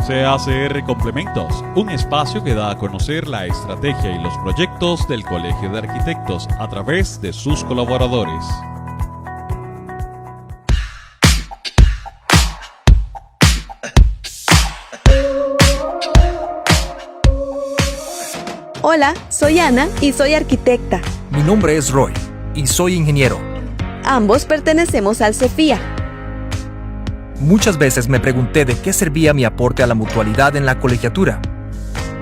CACR Complementos, un espacio que da a conocer la estrategia y los proyectos del Colegio de Arquitectos a través de sus colaboradores. Hola, soy Ana y soy arquitecta. Mi nombre es Roy y soy ingeniero. Ambos pertenecemos al CEFIA. Muchas veces me pregunté de qué servía mi aporte a la mutualidad en la colegiatura.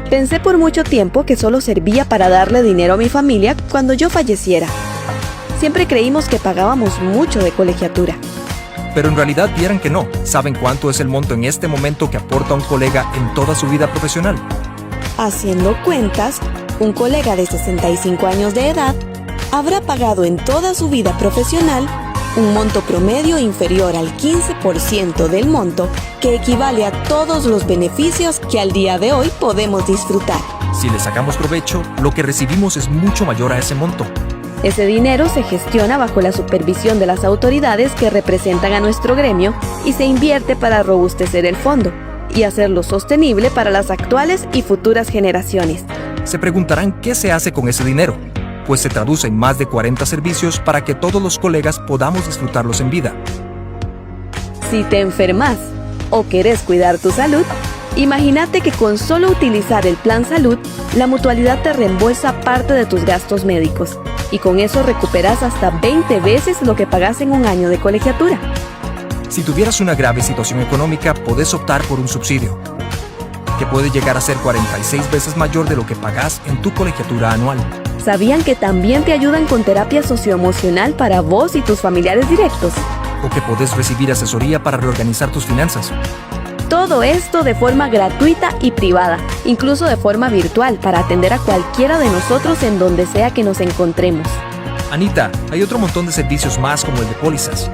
Pensé por mucho tiempo que solo servía para darle dinero a mi familia cuando yo falleciera. Siempre creímos que pagábamos mucho de colegiatura. Pero en realidad vieran que no. ¿Saben cuánto es el monto en este momento que aporta un colega en toda su vida profesional? Haciendo cuentas, un colega de 65 años de edad habrá pagado en toda su vida profesional un monto promedio inferior al 15% del monto, que equivale a todos los beneficios que al día de hoy podemos disfrutar. Si le sacamos provecho, lo que recibimos es mucho mayor a ese monto. Ese dinero se gestiona bajo la supervisión de las autoridades que representan a nuestro gremio y se invierte para robustecer el fondo y hacerlo sostenible para las actuales y futuras generaciones. Se preguntarán qué se hace con ese dinero, pues se traduce en más de 40 servicios para que todos los colegas podamos disfrutarlos en vida. Si te enfermas o querés cuidar tu salud, imagínate que con solo utilizar el Plan Salud, la mutualidad te reembolsa parte de tus gastos médicos y con eso recuperas hasta 20 veces lo que pagas en un año de colegiatura. Si tuvieras una grave situación económica, podés optar por un subsidio, que puede llegar a ser 46 veces mayor de lo que pagás en tu colegiatura anual. ¿Sabían que también te ayudan con terapia socioemocional para vos y tus familiares directos? O que podés recibir asesoría para reorganizar tus finanzas. Todo esto de forma gratuita y privada, incluso de forma virtual, para atender a cualquiera de nosotros en donde sea que nos encontremos. Anita, hay otro montón de servicios más como el de pólizas.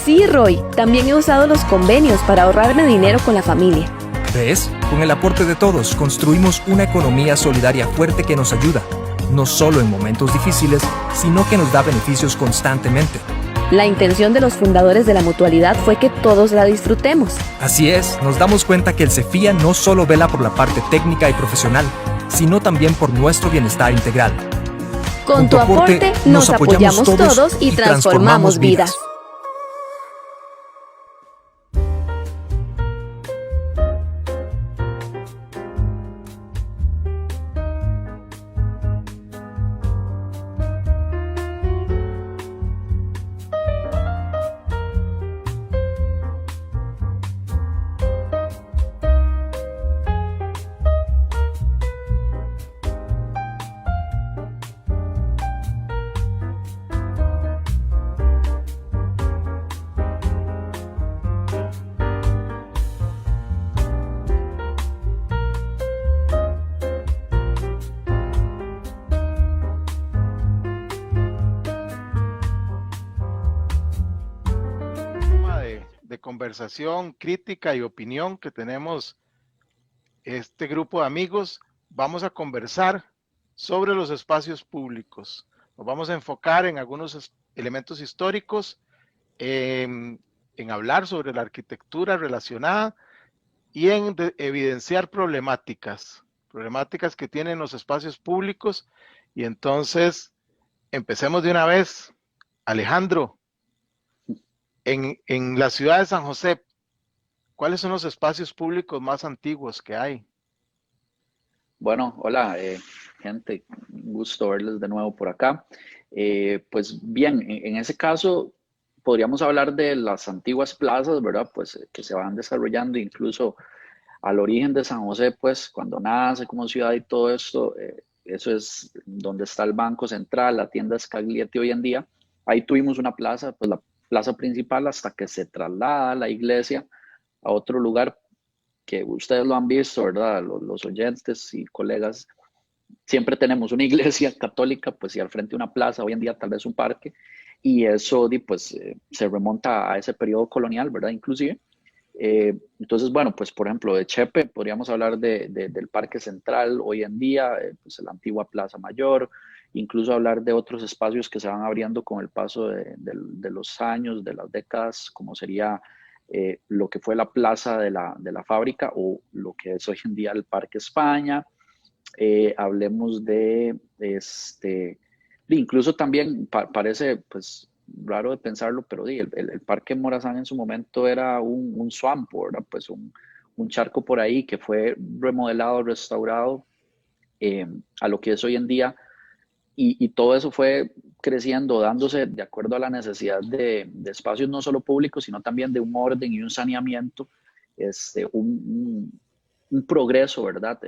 Sí, Roy, también he usado los convenios para ahorrarme dinero con la familia. ¿Ves? Con el aporte de todos, construimos una economía solidaria fuerte que nos ayuda, no solo en momentos difíciles, sino que nos da beneficios constantemente. La intención de los fundadores de la mutualidad fue que todos la disfrutemos. Así es, nos damos cuenta que el CEFIA no solo vela por la parte técnica y profesional, sino también por nuestro bienestar integral. Con tu aporte nos apoyamos todos y transformamos vidas. De conversación, crítica y opinión que tenemos este grupo de amigos, vamos a conversar sobre los espacios públicos. Nos vamos a enfocar en algunos elementos históricos, en hablar sobre la arquitectura relacionada y en evidenciar problemáticas que tienen los espacios públicos. Y entonces, empecemos de una vez. Alejandro, en la ciudad de San José, ¿cuáles son los espacios públicos más antiguos que hay? Bueno, hola, gente, un gusto verles de nuevo por acá. Pues bien, en ese caso podríamos hablar de las antiguas plazas, ¿verdad? Pues que se van desarrollando incluso al origen de San José, pues cuando nace como ciudad y todo esto, eso es donde está el Banco Central, la tienda Scaglietti hoy en día. Ahí tuvimos una plaza, pues la plaza principal, hasta que se traslada la iglesia a otro lugar que ustedes lo han visto, ¿verdad? Los oyentes y colegas, siempre tenemos una iglesia católica, pues y al frente una plaza, hoy en día tal vez un parque, y eso pues se remonta a ese periodo colonial, ¿verdad? Inclusive. Entonces, bueno, pues por ejemplo, de Chepe podríamos hablar del Parque Central hoy en día, pues la antigua Plaza Mayor, incluso hablar de otros espacios que se van abriendo con el paso de los años, de las décadas, como sería lo que fue la plaza de la fábrica o lo que es hoy en día el Parque España. Hablemos incluso también parece pues raro de pensarlo, pero el Parque Morazán en su momento era un swamp, ¿verdad? Pues un charco por ahí que fue remodelado, restaurado a lo que es hoy en día, y todo eso fue creciendo, dándose de acuerdo a la necesidad de espacios no solo públicos, sino también de un orden y un saneamiento, un progreso, ¿verdad?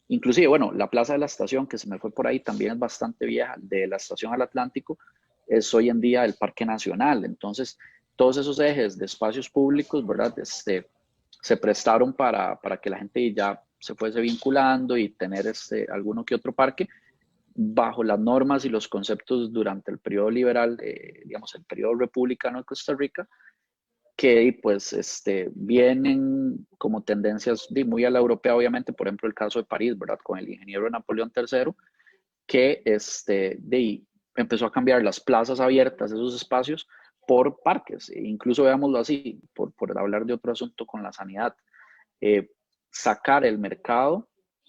Inclusive, bueno, la Plaza de la Estación, que se me fue por ahí, también es bastante vieja, de la Estación al Atlántico, es hoy en día el Parque Nacional. Entonces, todos esos ejes de espacios públicos, ¿verdad? Se prestaron para que la gente ya se fuese vinculando y tener alguno que otro parque bajo las normas y los conceptos durante el periodo liberal, digamos, el periodo republicano de Costa Rica, que pues vienen como tendencias muy a la europea, obviamente, por ejemplo, el caso de París, ¿verdad? Con el ingeniero Napoleón III, que empezó a cambiar las plazas abiertas, esos espacios, por parques. Incluso veámoslo así, por hablar de otro asunto con la sanidad, sacar el mercado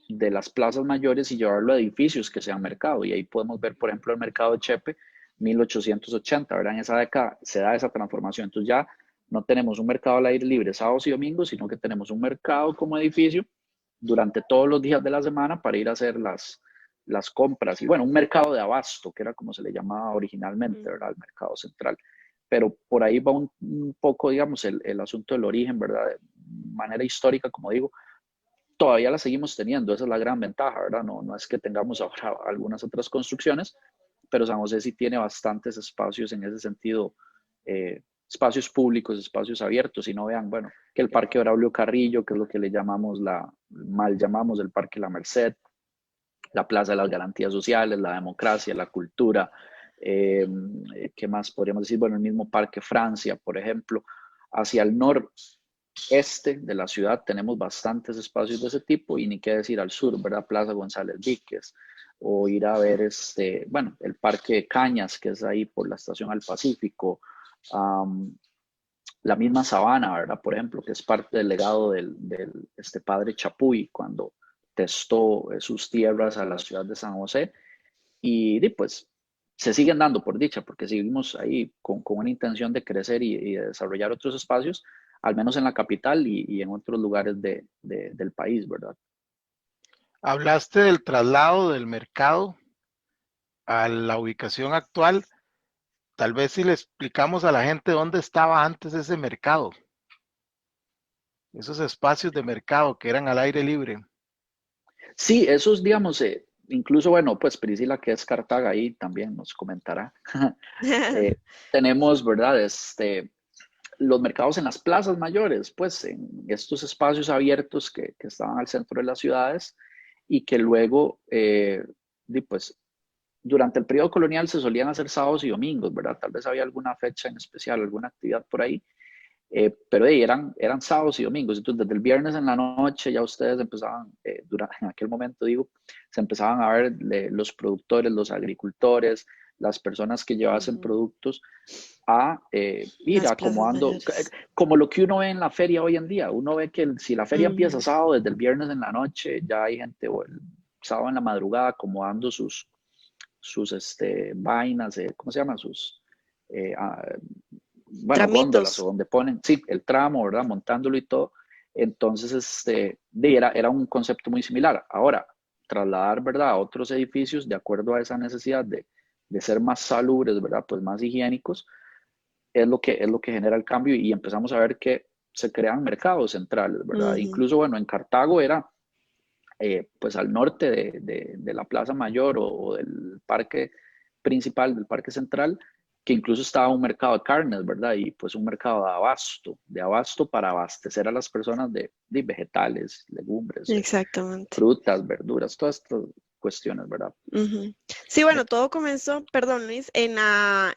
de las plazas mayores y llevarlo a edificios que sean mercado. Y ahí podemos ver, por ejemplo, el mercado de Chepe, 1880, ¿verdad? En esa década se da esa transformación. Entonces ya no tenemos un mercado al aire libre sábados y domingos, sino que tenemos un mercado como edificio durante todos los días de la semana para ir a hacer las compras. Y bueno, un mercado de abasto, que era como se le llamaba originalmente, ¿verdad? El mercado central. Pero por ahí va un poco, digamos, el asunto del origen, ¿verdad? De manera histórica, como digo, todavía la seguimos teniendo, esa es la gran ventaja, ¿verdad? No es que tengamos ahora algunas otras construcciones, pero San José sí tiene bastantes espacios en ese sentido, espacios públicos, espacios abiertos, y no vean, bueno, que el Parque Braulio Carrillo, que es lo que le llamamos mal llamamos el Parque La Merced, la Plaza de las Garantías Sociales, la democracia, la cultura, ¿qué más podríamos decir? Bueno, el mismo Parque Francia, por ejemplo, hacia el noreste de la ciudad tenemos bastantes espacios de ese tipo, y ni qué decir al sur, ¿verdad? Plaza González Víquez, o ir a ver el Parque de Cañas, que es ahí por la estación al Pacífico, la misma Sabana, ¿verdad? Por ejemplo, que es parte del legado del padre Chapuy, cuando testó sus tierras a la ciudad de San José, y pues se siguen dando por dicha, porque seguimos ahí con una intención de crecer y de desarrollar otros espacios, al menos en la capital y en otros lugares del país, ¿verdad? Hablaste del traslado del mercado a la ubicación actual. Tal vez si le explicamos a la gente dónde estaba antes ese mercado, esos espacios de mercado que eran al aire libre. Sí, esos, digamos, incluso, bueno, pues Priscila, que es Cartaga, ahí también nos comentará. Tenemos, ¿verdad? Los mercados en las plazas mayores, pues en estos espacios abiertos que estaban al centro de las ciudades, y que luego, pues, durante el periodo colonial se solían hacer sábados y domingos, ¿verdad? Tal vez había alguna fecha en especial, alguna actividad por ahí, pero eran sábados y domingos. Entonces, desde el viernes en la noche ya ustedes empezaban, en aquel momento digo, se empezaban a ver los productores, los agricultores, las personas que llevasen productos a ir acomodando, como lo que uno ve en la feria hoy en día. Uno ve que si la feria empieza sábado, desde el viernes en la noche, ya hay gente, o el sábado en la madrugada, acomodando sus vainas, ¿cómo se llama? Bueno, góndolas, o donde ponen, sí, el tramo, ¿verdad? Montándolo y todo. Entonces, era un concepto muy similar. Ahora, trasladar, ¿verdad?, a otros edificios de acuerdo a esa necesidad de ser más salubres, ¿verdad?, pues más higiénicos, es lo que genera el cambio, y empezamos a ver que se crean mercados centrales, ¿verdad? Incluso, bueno, en Cartago era, pues al norte de la Plaza Mayor o del parque principal, del parque central, que incluso estaba un mercado de carnes, ¿verdad? Y pues un mercado de abasto para abastecer a las personas de vegetales, legumbres, Exactamente. frutas, verduras, todas estas cuestiones, ¿verdad? Sí, bueno, todo comenzó, perdón, Luis, en la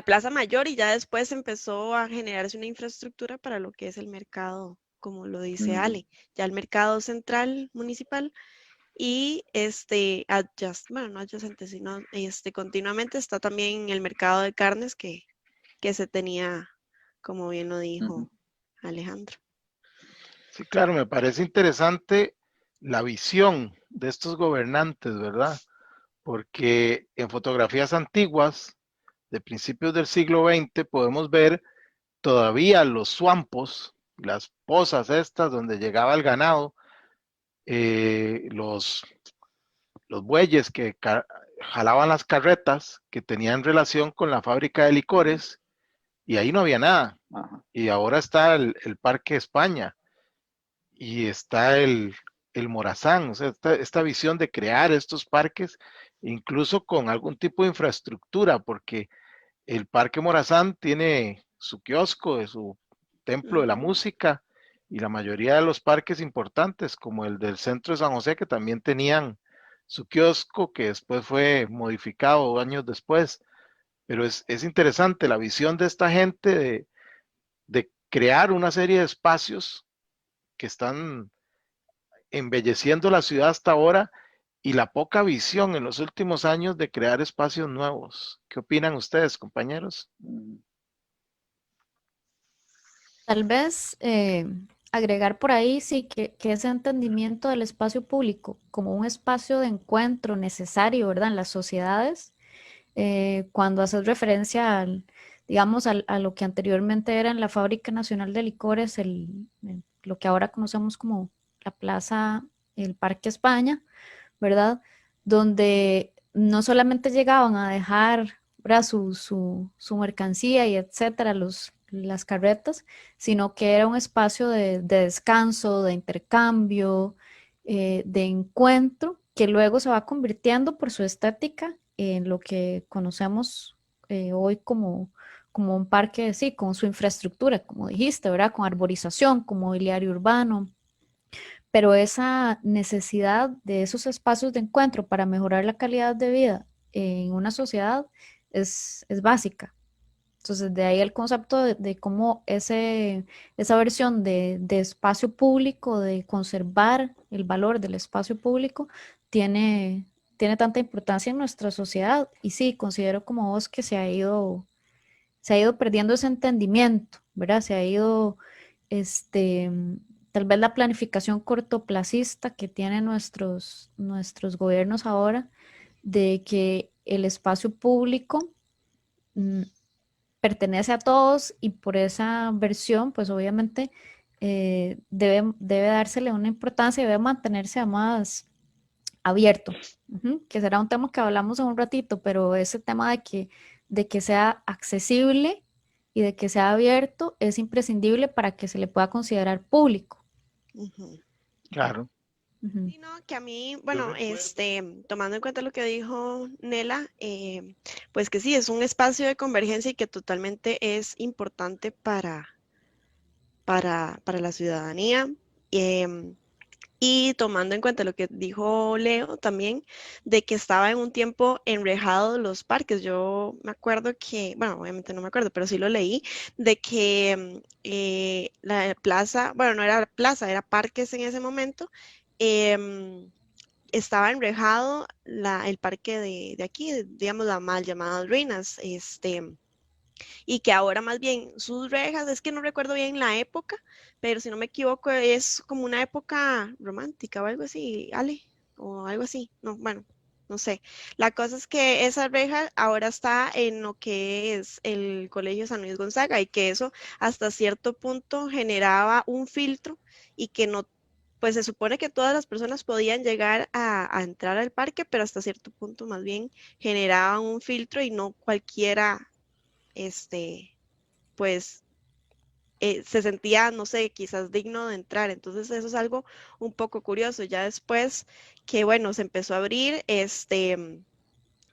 Plaza Mayor, y ya después empezó a generarse una infraestructura para lo que es el mercado, como lo dice Ale, ya el mercado central municipal. Y bueno, no adyacente, sino continuamente está también el mercado de carnes que se tenía como bien lo dijo Ujú. Alejandro. Sí, claro, me parece interesante la visión de estos gobernantes, ¿verdad? Porque en fotografías antiguas de principios del siglo XX podemos ver todavía los swampos, las pozas estas donde llegaba el ganado, eh, los, los bueyes que jalaban las carretas que tenían relación con la fábrica de licores y ahí no había nada. Ajá. Y ahora está el Parque España y está el Morazán, o sea, esta visión de crear estos parques, incluso con algún tipo de infraestructura, porque el Parque Morazán tiene su kiosco, su templo de la Ujú. música, y la mayoría de los parques importantes, como el del centro de San José, que también tenían su kiosco, que después fue modificado años después. Pero es interesante la visión de esta gente de crear una serie de espacios que están embelleciendo la ciudad hasta ahora y la poca visión en los últimos años de crear espacios nuevos. ¿Qué opinan ustedes, compañeros? Mm. Tal vez agregar por ahí, sí, que ese entendimiento del espacio público como un espacio de encuentro necesario, ¿verdad? En las sociedades, cuando haces referencia digamos, a lo que anteriormente era en la Fábrica Nacional de Licores, lo que ahora conocemos como la Plaza, el Parque España, ¿verdad? Donde no solamente llegaban a dejar, ¿verdad? Su mercancía y etcétera, las carretas, sino que era un espacio de descanso, de intercambio, de encuentro, que luego se va convirtiendo por su estética en lo que conocemos hoy como un parque, sí, con su infraestructura, como dijiste, ¿verdad? Con arborización, con mobiliario urbano, pero esa necesidad de esos espacios de encuentro para mejorar la calidad de vida en una sociedad es básica. Entonces, de ahí el concepto de cómo esa versión de espacio público, de conservar el valor del espacio público, tiene tanta importancia en nuestra sociedad. Y sí, considero como vos que se ha ido perdiendo ese entendimiento, ¿verdad? Se ha ido, este, tal vez la planificación cortoplacista que tienen nuestros gobiernos ahora, de que el espacio público mm, pertenece a todos y por esa versión, pues obviamente debe dársele una importancia y debe mantenerse además abierto, que será un tema que hablamos en un ratito, pero ese tema de que sea accesible y de que sea abierto es imprescindible para que se le pueda considerar público. Ujú. Claro. Ujú. Sí, no, que a mí, bueno, tomando en cuenta lo que dijo Nela, pues que sí, es un espacio de convergencia y que totalmente es importante para la ciudadanía. em, y tomando en cuenta lo que dijo Leo también, de que estaba en un tiempo enrejado los parques. Yo me acuerdo que, bueno, obviamente no me acuerdo, pero sí lo leí, de que la plaza, bueno, no era plaza, era parques en ese momento. em, Estaba enrejado el parque de aquí, digamos, la mal llamada Ruinas, y que ahora más bien sus rejas, es que no recuerdo bien la época, pero si no me equivoco es como una época romántica o algo así, Ale, o algo así, no, bueno, no sé. La cosa es que esa reja ahora está en lo que es el Colegio San Luis Gonzaga y que eso hasta cierto punto generaba un filtro y que no, pues se supone que todas las personas podían llegar a entrar al parque, pero hasta cierto punto más bien generaba un filtro y no cualquiera pues se sentía, no sé, quizás digno de entrar. Entonces eso es algo un poco curioso. Ya después que, bueno, se empezó a abrir,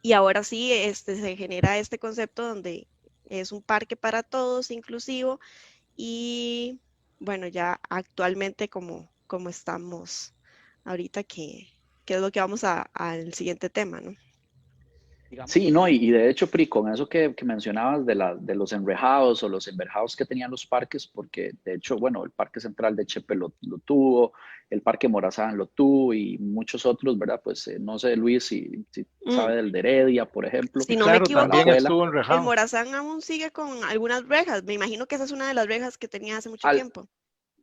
y ahora sí, se genera este concepto donde es un parque para todos, inclusivo, y bueno, ya actualmente como estamos ahorita, que es lo que vamos al siguiente tema, ¿no? Sí, no, y de hecho, Pri, con eso que mencionabas de los enrejados o los enverjados que tenían los parques, porque de hecho, bueno, el Parque Central de Chepe lo tuvo, el Parque Morazán lo tuvo y muchos otros, ¿verdad? Pues no sé, Luis, si Mm, sabe del de Heredia, por ejemplo, si Y no me claro, a la equivoco, también abuela. estuvo el enrejado. Morazán aún sigue con algunas rejas. Me imagino que esa es una de las rejas que tenía hace mucho Al, tiempo,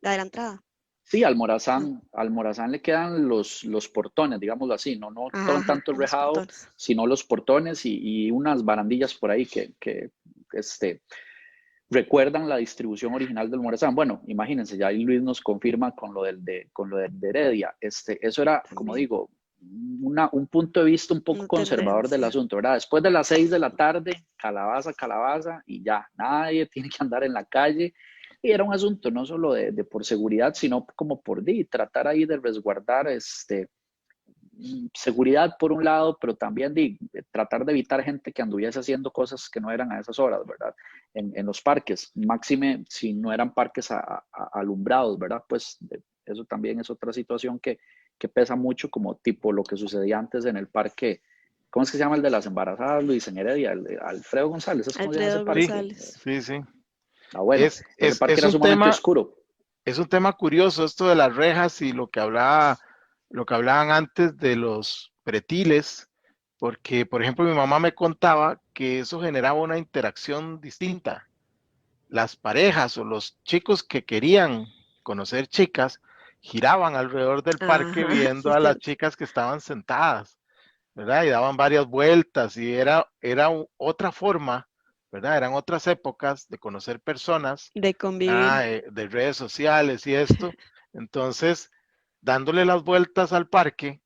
la de la entrada. sí, No. Al Morazán le quedan los portones, digámoslo así, no Ajá, ton- ajá, tanto el los rejado, portones. sino los portones y unas barandillas por ahí este, recuerdan la distribución original del Morazán. Bueno, imagínense, ya ahí Luis nos confirma con lo de Heredia. Eso era, como También, digo, un punto de vista un poco una conservador del tendencia. asunto, ¿verdad? Después de las 6 de la tarde, calabaza, calabaza, y ya, nadie tiene que andar en la calle. Y era un asunto no solo de por seguridad, sino como por tratar ahí de resguardar seguridad por un lado, pero también de tratar de evitar gente que anduviese haciendo cosas que no eran a esas horas, ¿verdad? En los parques, máxime si no eran parques alumbrados, ¿verdad? Pues eso también es otra situación que pesa mucho, como tipo lo que sucedía antes en el parque. ¿Cómo es que se llama el de las embarazadas, Luis en Heredia? El de Alfredo González, ¿sabes cómo se llama ese Alfredo Sí, parque? González. sí, sí. Bueno, ese parque Es era sumamente oscuro. es un tema curioso esto de las rejas y lo que hablaban antes de los pretiles, porque, por ejemplo, mi mamá me contaba que eso generaba una interacción distinta. Las parejas o los chicos que querían conocer chicas giraban alrededor del parque Ajá, sí viendo es a las cierto. chicas que estaban sentadas, ¿verdad? Y daban varias vueltas y otra forma, ¿verdad? Eran otras épocas de conocer personas, De convivir. de redes sociales y esto. Entonces, dándole las vueltas al parque,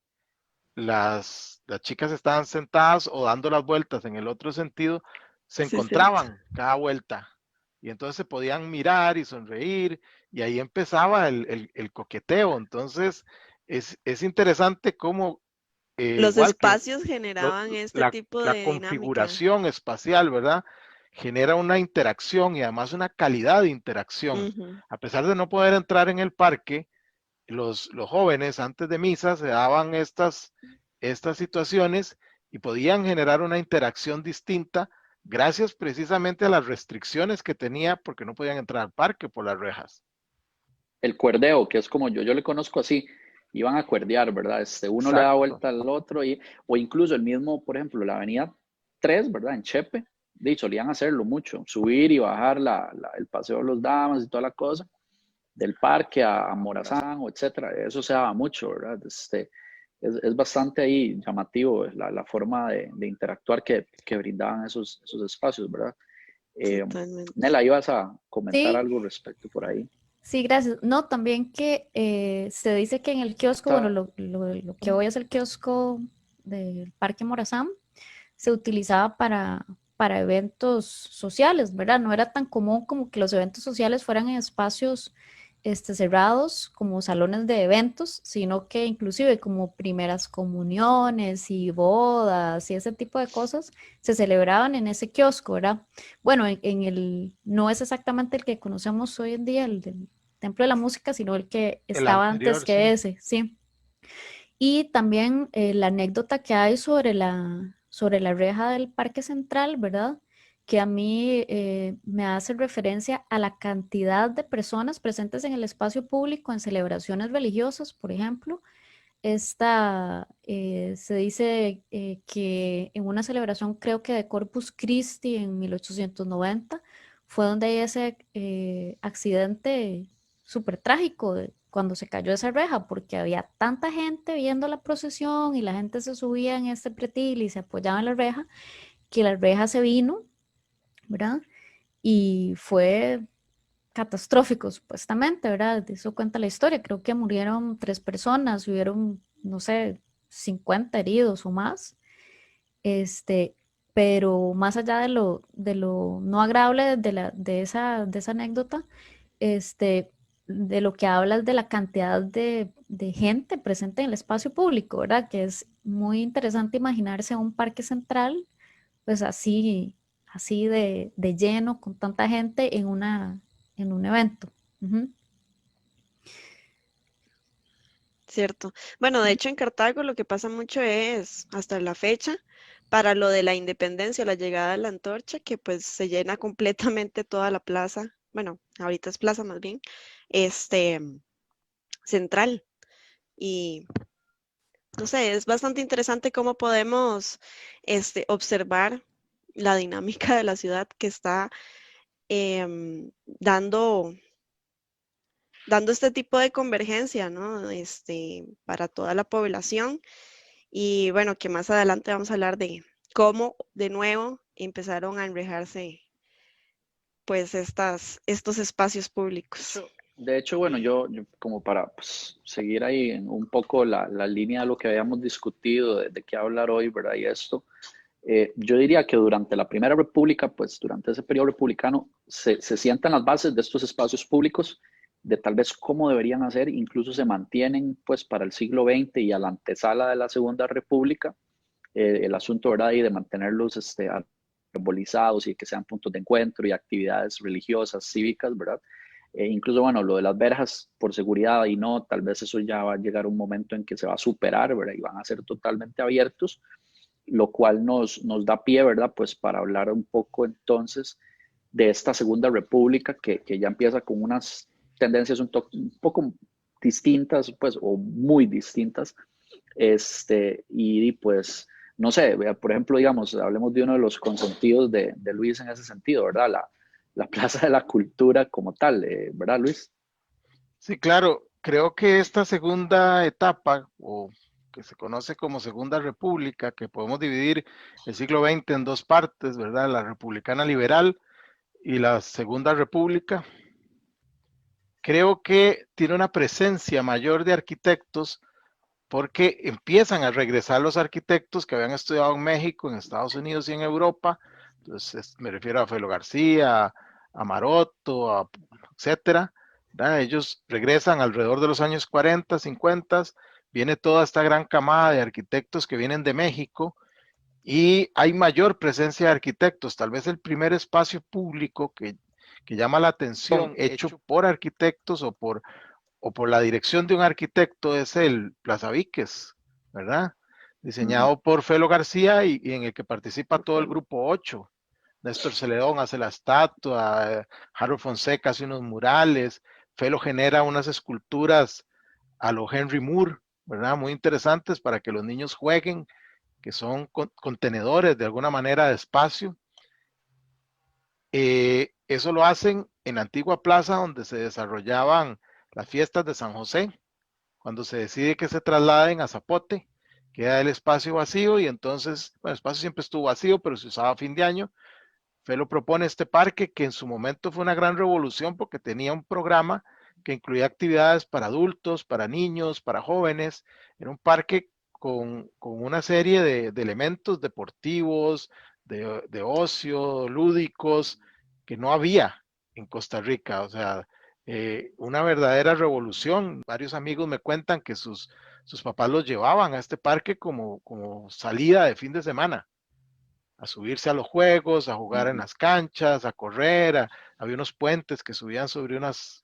las chicas estaban sentadas o dando las vueltas en el otro sentido, se Sí es cierto. encontraban cada vuelta. Y entonces se podían mirar y sonreír, y ahí empezaba el coqueteo. Entonces, es interesante cómo, Los igual que espacios lo- generaban este tipo la de dinámica. configuración espacial, ¿verdad? Genera una interacción y además una calidad de interacción. Ujú. A pesar de no poder entrar en el parque, los jóvenes antes de misa se daban estas situaciones y podían generar una interacción distinta gracias precisamente a las restricciones que tenía porque no podían entrar al parque por las rejas. El cuerdeo, que es como yo le conozco así, iban a cuerdear, ¿verdad? Uno le da Exacto. vuelta al otro, o incluso el mismo, por ejemplo, la avenida 3, ¿verdad? En Chepe, solían hacerlo mucho, subir y bajar el Paseo de los Damas y toda la cosa, del parque a Morazán, o etcétera. Eso se daba mucho, ¿verdad? Es bastante ahí llamativo la forma de interactuar que brindaban esos espacios, ¿verdad? Eh, Totalmente. Nela, ibas a comentar Sí, algo respecto por ahí. sí, gracias. No, también que se dice que en el kiosco, bueno, lo que hoy es el kiosco del Parque Morazán, se utilizaba para eventos sociales, ¿verdad? No era tan común como que los eventos sociales fueran en espacios cerrados como salones de eventos, sino que inclusive como primeras comuniones y bodas y ese tipo de cosas se celebraban en ese kiosco, ¿verdad? Bueno, no es exactamente el que conocemos hoy en día, el del Templo de la Música, sino el que El estaba antes anterior, sí. que ese, sí. Y también la anécdota que hay sobre la reja del Parque Central, ¿verdad? Que a mí me hace referencia a la cantidad de personas presentes en el espacio público en celebraciones religiosas, por ejemplo. Se dice que en una celebración, creo que de Corpus Christi en 1890, fue donde hay ese accidente súper trágico cuando se cayó esa reja, porque había tanta gente viendo la procesión y la gente se subía en este pretil y se apoyaba en la reja, que la reja se vino, ¿verdad? Y fue catastrófico, supuestamente, ¿verdad? De eso cuenta la historia. Creo que murieron 3 personas, hubieron, no sé, 50 heridos o más. Este, pero más allá de lo no agradable de esa anécdota, este, de lo que habla es de la cantidad de gente presente en el espacio público, ¿verdad? Que es muy interesante imaginarse un parque central, pues así de lleno, con tanta gente en un evento. Ujú. Cierto. Bueno, de hecho en Cartago lo que pasa mucho es, hasta la fecha, para lo de la independencia, la llegada de la antorcha, que pues se llena completamente toda la plaza, bueno, ahorita es plaza más bien, central. Y no sé, es bastante interesante cómo podemos observar la dinámica de la ciudad que está dando este tipo de convergencia, ¿no? Para toda la población. Y bueno, que más adelante vamos a hablar de cómo de nuevo empezaron a enrejarse pues estos espacios públicos. De hecho, bueno, yo como para pues, seguir ahí en un poco la línea de lo que habíamos discutido, de qué hablar hoy, ¿verdad? Y esto, yo diría que durante la Primera República, pues durante ese periodo republicano, se sientan las bases de estos espacios públicos, de tal vez cómo deberían hacer, incluso se mantienen pues para el siglo XX y a la antesala de la Segunda República, el asunto, ¿verdad? Y de mantenerlos arbolizados y que sean puntos de encuentro y actividades religiosas, cívicas, ¿verdad? Incluso, bueno, lo de las verjas por seguridad y no, tal vez eso ya va a llegar un momento en que se va a superar, ¿verdad? Y van a ser totalmente abiertos, lo cual nos da pie, ¿verdad? Pues para hablar un poco entonces de esta Segunda República que ya empieza con unas tendencias un poco distintas, pues, o muy distintas, y pues, no sé, por ejemplo, digamos, hablemos de uno de los consentidos de Luis en ese sentido, ¿verdad? La Plaza de la Cultura como tal, ¿verdad, Luis? Sí, claro, creo que esta segunda etapa, o que se conoce como Segunda República, que podemos dividir el siglo XX en dos partes, ¿verdad? La republicana liberal y la Segunda República, creo que tiene una presencia mayor de arquitectos porque empiezan a regresar los arquitectos que habían estudiado en México, en Estados Unidos y en Europa. Entonces, me refiero a Felo García, a Maroto, etcétera. ¿Verdad? Ellos regresan alrededor de los años 40, 50. Viene toda esta gran camada de arquitectos que vienen de México y hay mayor presencia de arquitectos. Tal vez el primer espacio público que llama la atención, hecho por arquitectos o por la dirección de un arquitecto, es el Plaza Víquez, ¿verdad? Diseñado por Felo García y en el que participa todo el grupo 8. Néstor Celedón hace la estatua, Harold Fonseca hace unos murales, Felo genera unas esculturas a lo Henry Moore, ¿verdad? Muy interesantes para que los niños jueguen, que son contenedores de alguna manera de espacio. Eso lo hacen en la antigua plaza donde se desarrollaban las fiestas de San José. Cuando se decide que se trasladen a Zapote, queda el espacio vacío y entonces, bueno, el espacio siempre estuvo vacío, pero se usaba a fin de año. Felo propone este parque que en su momento fue una gran revolución porque tenía un programa que incluía actividades para adultos, para niños, para jóvenes. Era un parque con una serie de elementos deportivos, de ocio, lúdicos, que no había en Costa Rica. O sea, una verdadera revolución. Varios amigos me cuentan que sus papás los llevaban a este parque como salida de fin de semana, a subirse a los juegos, a jugar en las canchas, a correr, había unos puentes que subían sobre unos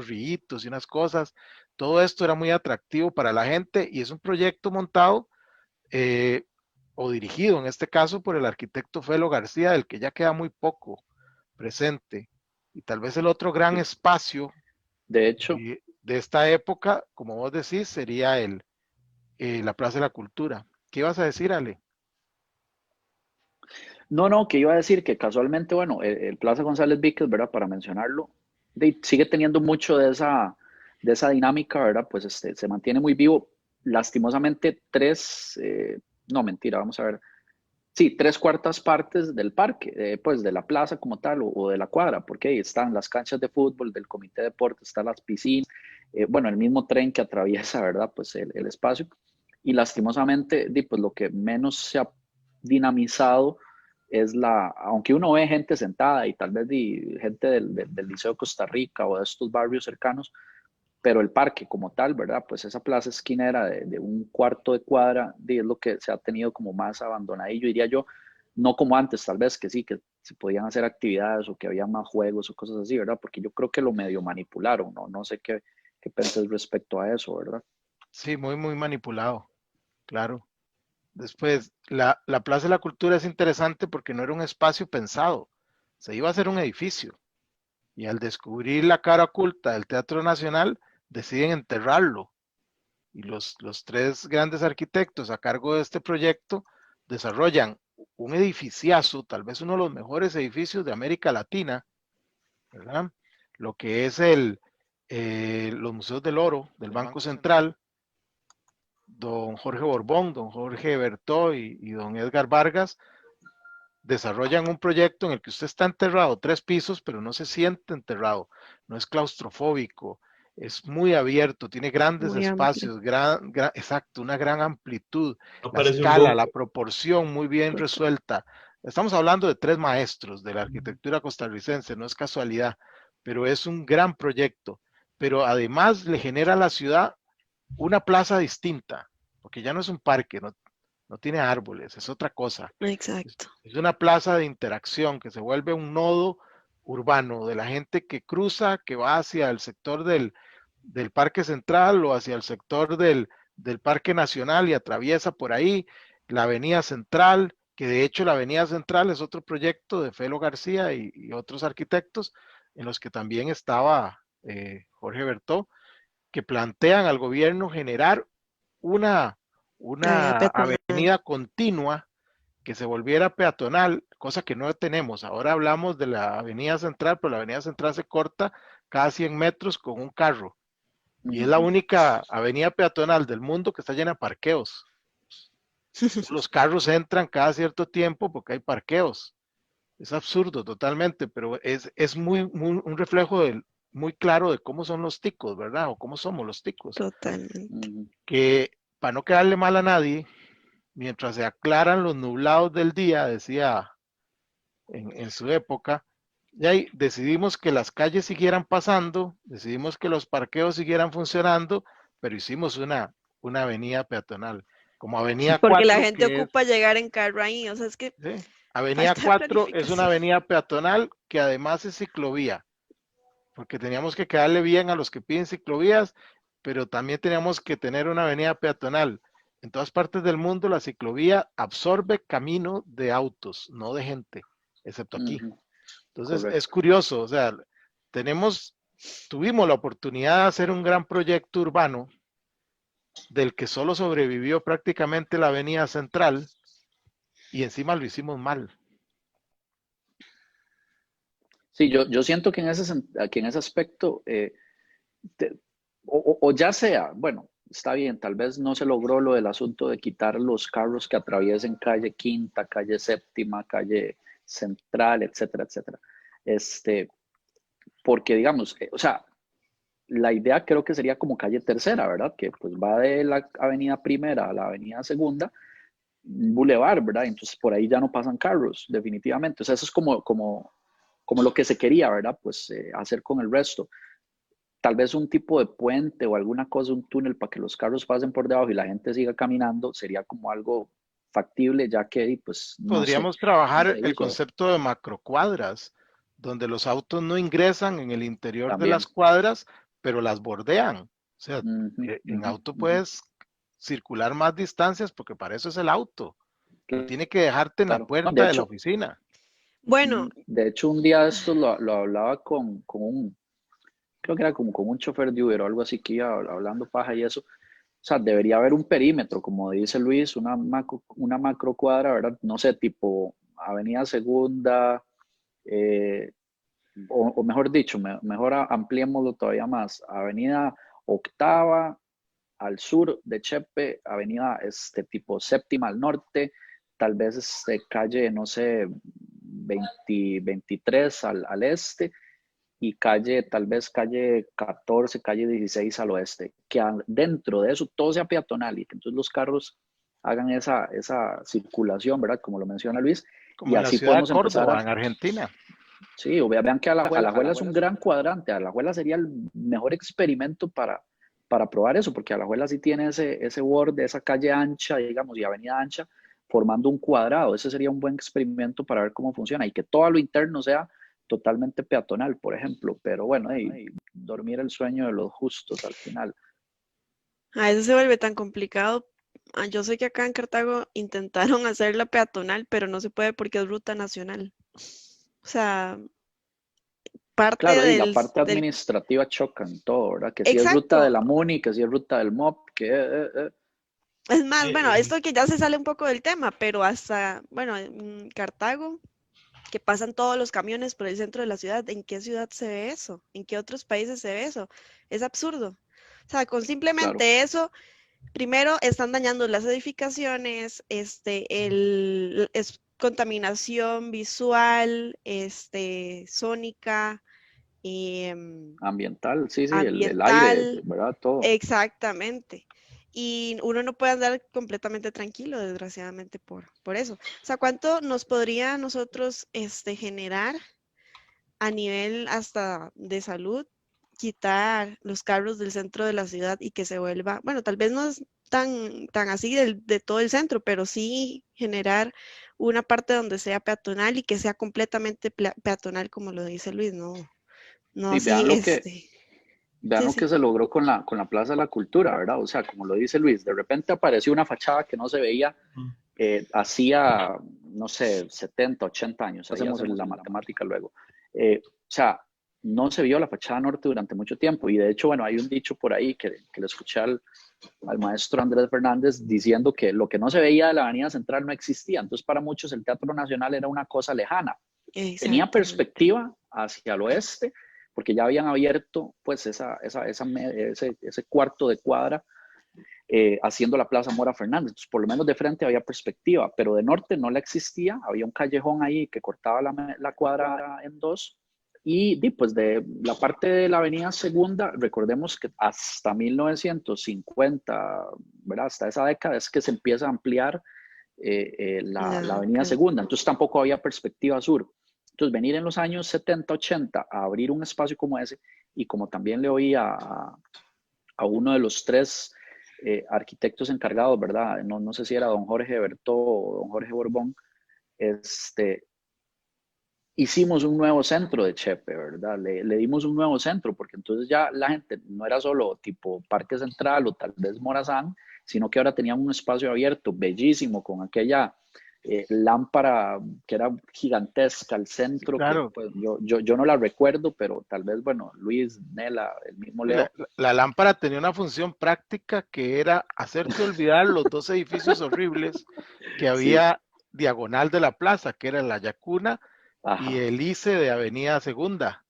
ríos y unas cosas. Todo esto era muy atractivo para la gente y es un proyecto montado o dirigido en este caso por el arquitecto Felo García, del que ya queda muy poco presente. Y tal vez el otro gran espacio De hecho, de esta época, como vos decís, sería la Plaza de la Cultura. ¿Qué ibas a decir, Ale? no, que iba a decir que casualmente, bueno, el Plaza González Víquez, ¿verdad? Para mencionarlo, sigue teniendo mucho de esa dinámica, ¿verdad? Pues se mantiene muy vivo. Lastimosamente, no, mentira, vamos a ver. Sí, 3/4 partes del parque, pues de la plaza como tal o de la cuadra, porque ahí están las canchas de fútbol, del comité de deportes, están las piscinas, bueno, el mismo tren que atraviesa, ¿verdad? Pues el espacio. Y lastimosamente, pues lo que menos se ha dinamizado es aunque uno ve gente sentada y tal vez gente del Liceo de Costa Rica o de estos barrios cercanos, pero el parque como tal, ¿verdad? Pues esa plaza esquinera de un cuarto de cuadra es lo que se ha tenido como más abandonadillo, diría yo, no como antes, tal vez que sí, que se podían hacer actividades o que había más juegos o cosas así, ¿verdad? Porque yo creo que lo medio manipularon, ¿no? No sé qué pensás respecto a eso, ¿verdad? Sí, muy, muy manipulado, claro. Después, la Plaza de la Cultura es interesante porque no era un espacio pensado, se iba a hacer un edificio. Y al descubrir la cara oculta del Teatro Nacional, deciden enterrarlo. Y los tres grandes arquitectos a cargo de este proyecto desarrollan un edificiazo, tal vez uno de los mejores edificios de América Latina, ¿verdad? Lo que es los Museos del Oro del Banco Central, don Jorge Borbón, don Jorge Bertó y don Edgar Vargas desarrollan un proyecto en el que usted está enterrado 3 pisos, pero no se siente enterrado, no es claustrofóbico, es muy abierto, tiene grandes Muy amplio. espacios, exacto, una gran amplitud, No la parece un escala, bosque. la proporción muy bien Total. resuelta. Estamos hablando de 3 maestros de la arquitectura costarricense, no es casualidad, pero es un gran proyecto. Pero además le genera a la ciudad una plaza distinta, porque ya no es un parque, no tiene árboles, es otra cosa. Exacto. Es una plaza de interacción que se vuelve un nodo urbano de la gente que cruza, que va hacia el sector del Parque Central o hacia el sector del Parque Nacional y atraviesa por ahí la Avenida Central, que de hecho la Avenida Central es otro proyecto de Felo García y otros arquitectos en los que también estaba Jorge Bertó, que plantean al gobierno generar una avenida continua que se volviera peatonal, cosa que no tenemos. Ahora hablamos de la Avenida Central, pero la Avenida Central se corta cada 100 metros con un carro. Y es la única avenida peatonal del mundo que está llena de parqueos. Los carros entran cada cierto tiempo porque hay parqueos. Es absurdo totalmente, pero es un reflejo muy claro de cómo son los ticos, ¿verdad? O cómo somos los ticos. Totalmente. Que para no quedarle mal a nadie, mientras se aclaran los nublados del día, decía en su época, y ahí decidimos que las calles siguieran pasando, decidimos que los parqueos siguieran funcionando, pero hicimos una avenida peatonal, como Avenida Porque 4, la gente que ocupa llegar en carro ahí, o sea, es que ¿sí? Avenida falta 4 es una planificación. avenida peatonal que además es ciclovía, porque teníamos que quedarle bien a los que piden ciclovías, pero también teníamos que tener una avenida peatonal. En todas partes del mundo la ciclovía absorbe camino de autos, no de gente, excepto aquí. Entonces Correcto. es curioso, o sea, tuvimos la oportunidad de hacer un gran proyecto urbano del que solo sobrevivió prácticamente la avenida central y encima lo hicimos mal. Sí, yo siento que en ese aspecto, o ya sea, bueno, está bien, tal vez no se logró lo del asunto de quitar los carros que atraviesen calle Quinta, calle Séptima, calle Central, etcétera, etcétera. Porque digamos, o sea, la idea creo que sería como calle Tercera, ¿verdad? Que pues va de la avenida Primera a la avenida Segunda, un bulevar, ¿verdad? Entonces por ahí ya no pasan carros, definitivamente. O sea, eso es como lo que se quería, ¿verdad? Pues hacer con el resto. Tal vez un tipo de puente o alguna cosa, un túnel para que los carros pasen por debajo y la gente siga caminando, sería como algo factible, ya que, pues, no Podríamos sé, trabajar no el se hizo. concepto de macrocuadras, donde los autos no ingresan en el interior de También. las cuadras, pero las bordean. O sea, en auto puedes circular más distancias porque para eso es el auto. No tiene que dejarte en la Claro. puerta No, de la oficina. Bueno, de hecho, un día esto lo hablaba con creo que era como con un chofer de Uber o algo así que iba hablando paja y eso. O sea, debería haber un perímetro, como dice Luis, una macro cuadra, ¿verdad? No sé, tipo Avenida Segunda, o mejor dicho, mejor ampliémoslo todavía más. Avenida Octava al sur de Chepe, Avenida tipo Séptima al norte, tal vez calle, no sé, 23 al este, y tal vez calle 14, calle 16 al oeste, que dentro de eso todo sea peatonal y que entonces los carros hagan esa circulación, ¿verdad? Como lo menciona Luis, Como y en la así ciudad de podemos empezar Córdoba, en Argentina. Sí, vean que Alajuela es un gran cuadrante, Alajuela sería el mejor experimento para probar eso, porque Alajuela sí tiene ese borde, esa calle ancha, digamos, y avenida ancha, formando un cuadrado. Ese sería un buen experimento para ver cómo funciona y que todo lo interno sea totalmente peatonal, por ejemplo. Pero bueno, dormir el sueño de los justos al final. a veces se vuelve tan complicado Yo sé que acá en Cartago intentaron hacerla peatonal, pero no se puede porque es ruta nacional. O sea, parte Claro, y la del, parte del... administrativa choca en todo, ¿verdad? Que si es ruta de Exacto. la MUNI, que si es ruta del MOP, Es más, bueno, Sí, esto que ya se sale un poco del tema, pero hasta, bueno, en Cartago, que pasan todos los camiones por el centro de la ciudad, ¿en qué ciudad se ve eso? ¿En qué otros países se ve eso? Es absurdo. O sea, con claro, simplemente eso, primero están dañando las edificaciones, es contaminación visual, sónica, ambiental, sí, sí, el aire, ambiental, ¿verdad? Todo. exactamente. Y uno no puede andar completamente tranquilo, desgraciadamente, por eso. O sea, ¿cuánto nos podría a nosotros generar a nivel hasta de salud quitar los carros del centro de la ciudad y que se vuelva, bueno, tal vez no es tan así de todo el centro, pero sí generar una parte donde sea peatonal y que sea completamente peatonal, como lo dice Luis, no Y así, vean sí, lo que sí, se logró con la Plaza de la Cultura, ¿verdad? O sea, como lo dice Luis, de repente apareció una fachada que no se veía hacía, no sé, 70, 80 años, hacemos la matemática luego. O sea, no se vio la fachada norte durante mucho tiempo y de hecho, bueno, hay un dicho por ahí que le escuché al maestro Andrés Fernández diciendo que lo que no se veía de la Avenida Central no existía, entonces para muchos el Teatro Nacional era una cosa lejana. Tenía exactamente. perspectiva hacia el oeste, porque ya habían abierto pues ese cuarto de cuadra haciendo la Plaza Mora Fernández. Entonces, por lo menos de frente había perspectiva, pero de norte no la existía. Había un callejón ahí que cortaba la cuadra en dos. Y pues de la parte de la Avenida Segunda, recordemos que hasta 1950, ¿verdad? Hasta esa década es que se empieza a ampliar la Avenida Segunda. Entonces tampoco había perspectiva sur. Entonces venir en los años 70, 80 a abrir un espacio como ese, y como también le oí a uno de los tres arquitectos encargados, ¿verdad? No sé si era don Jorge Bertó o don Jorge Borbón, hicimos un nuevo centro de Chepe, ¿verdad? Le dimos un nuevo centro, porque entonces ya la gente no era solo tipo Parque Central o tal vez Morazán, sino que ahora tenían un espacio abierto, bellísimo, con aquella lámpara que era gigantesca al centro, Claro, que pues, yo no la recuerdo, pero tal vez, bueno, Luis, Nela, el mismo Leo. la lámpara tenía una función práctica que era hacerte olvidar los dos edificios horribles que Sí, había diagonal de la plaza, que era la Yacuna y ajá, el ICE de Avenida Segunda.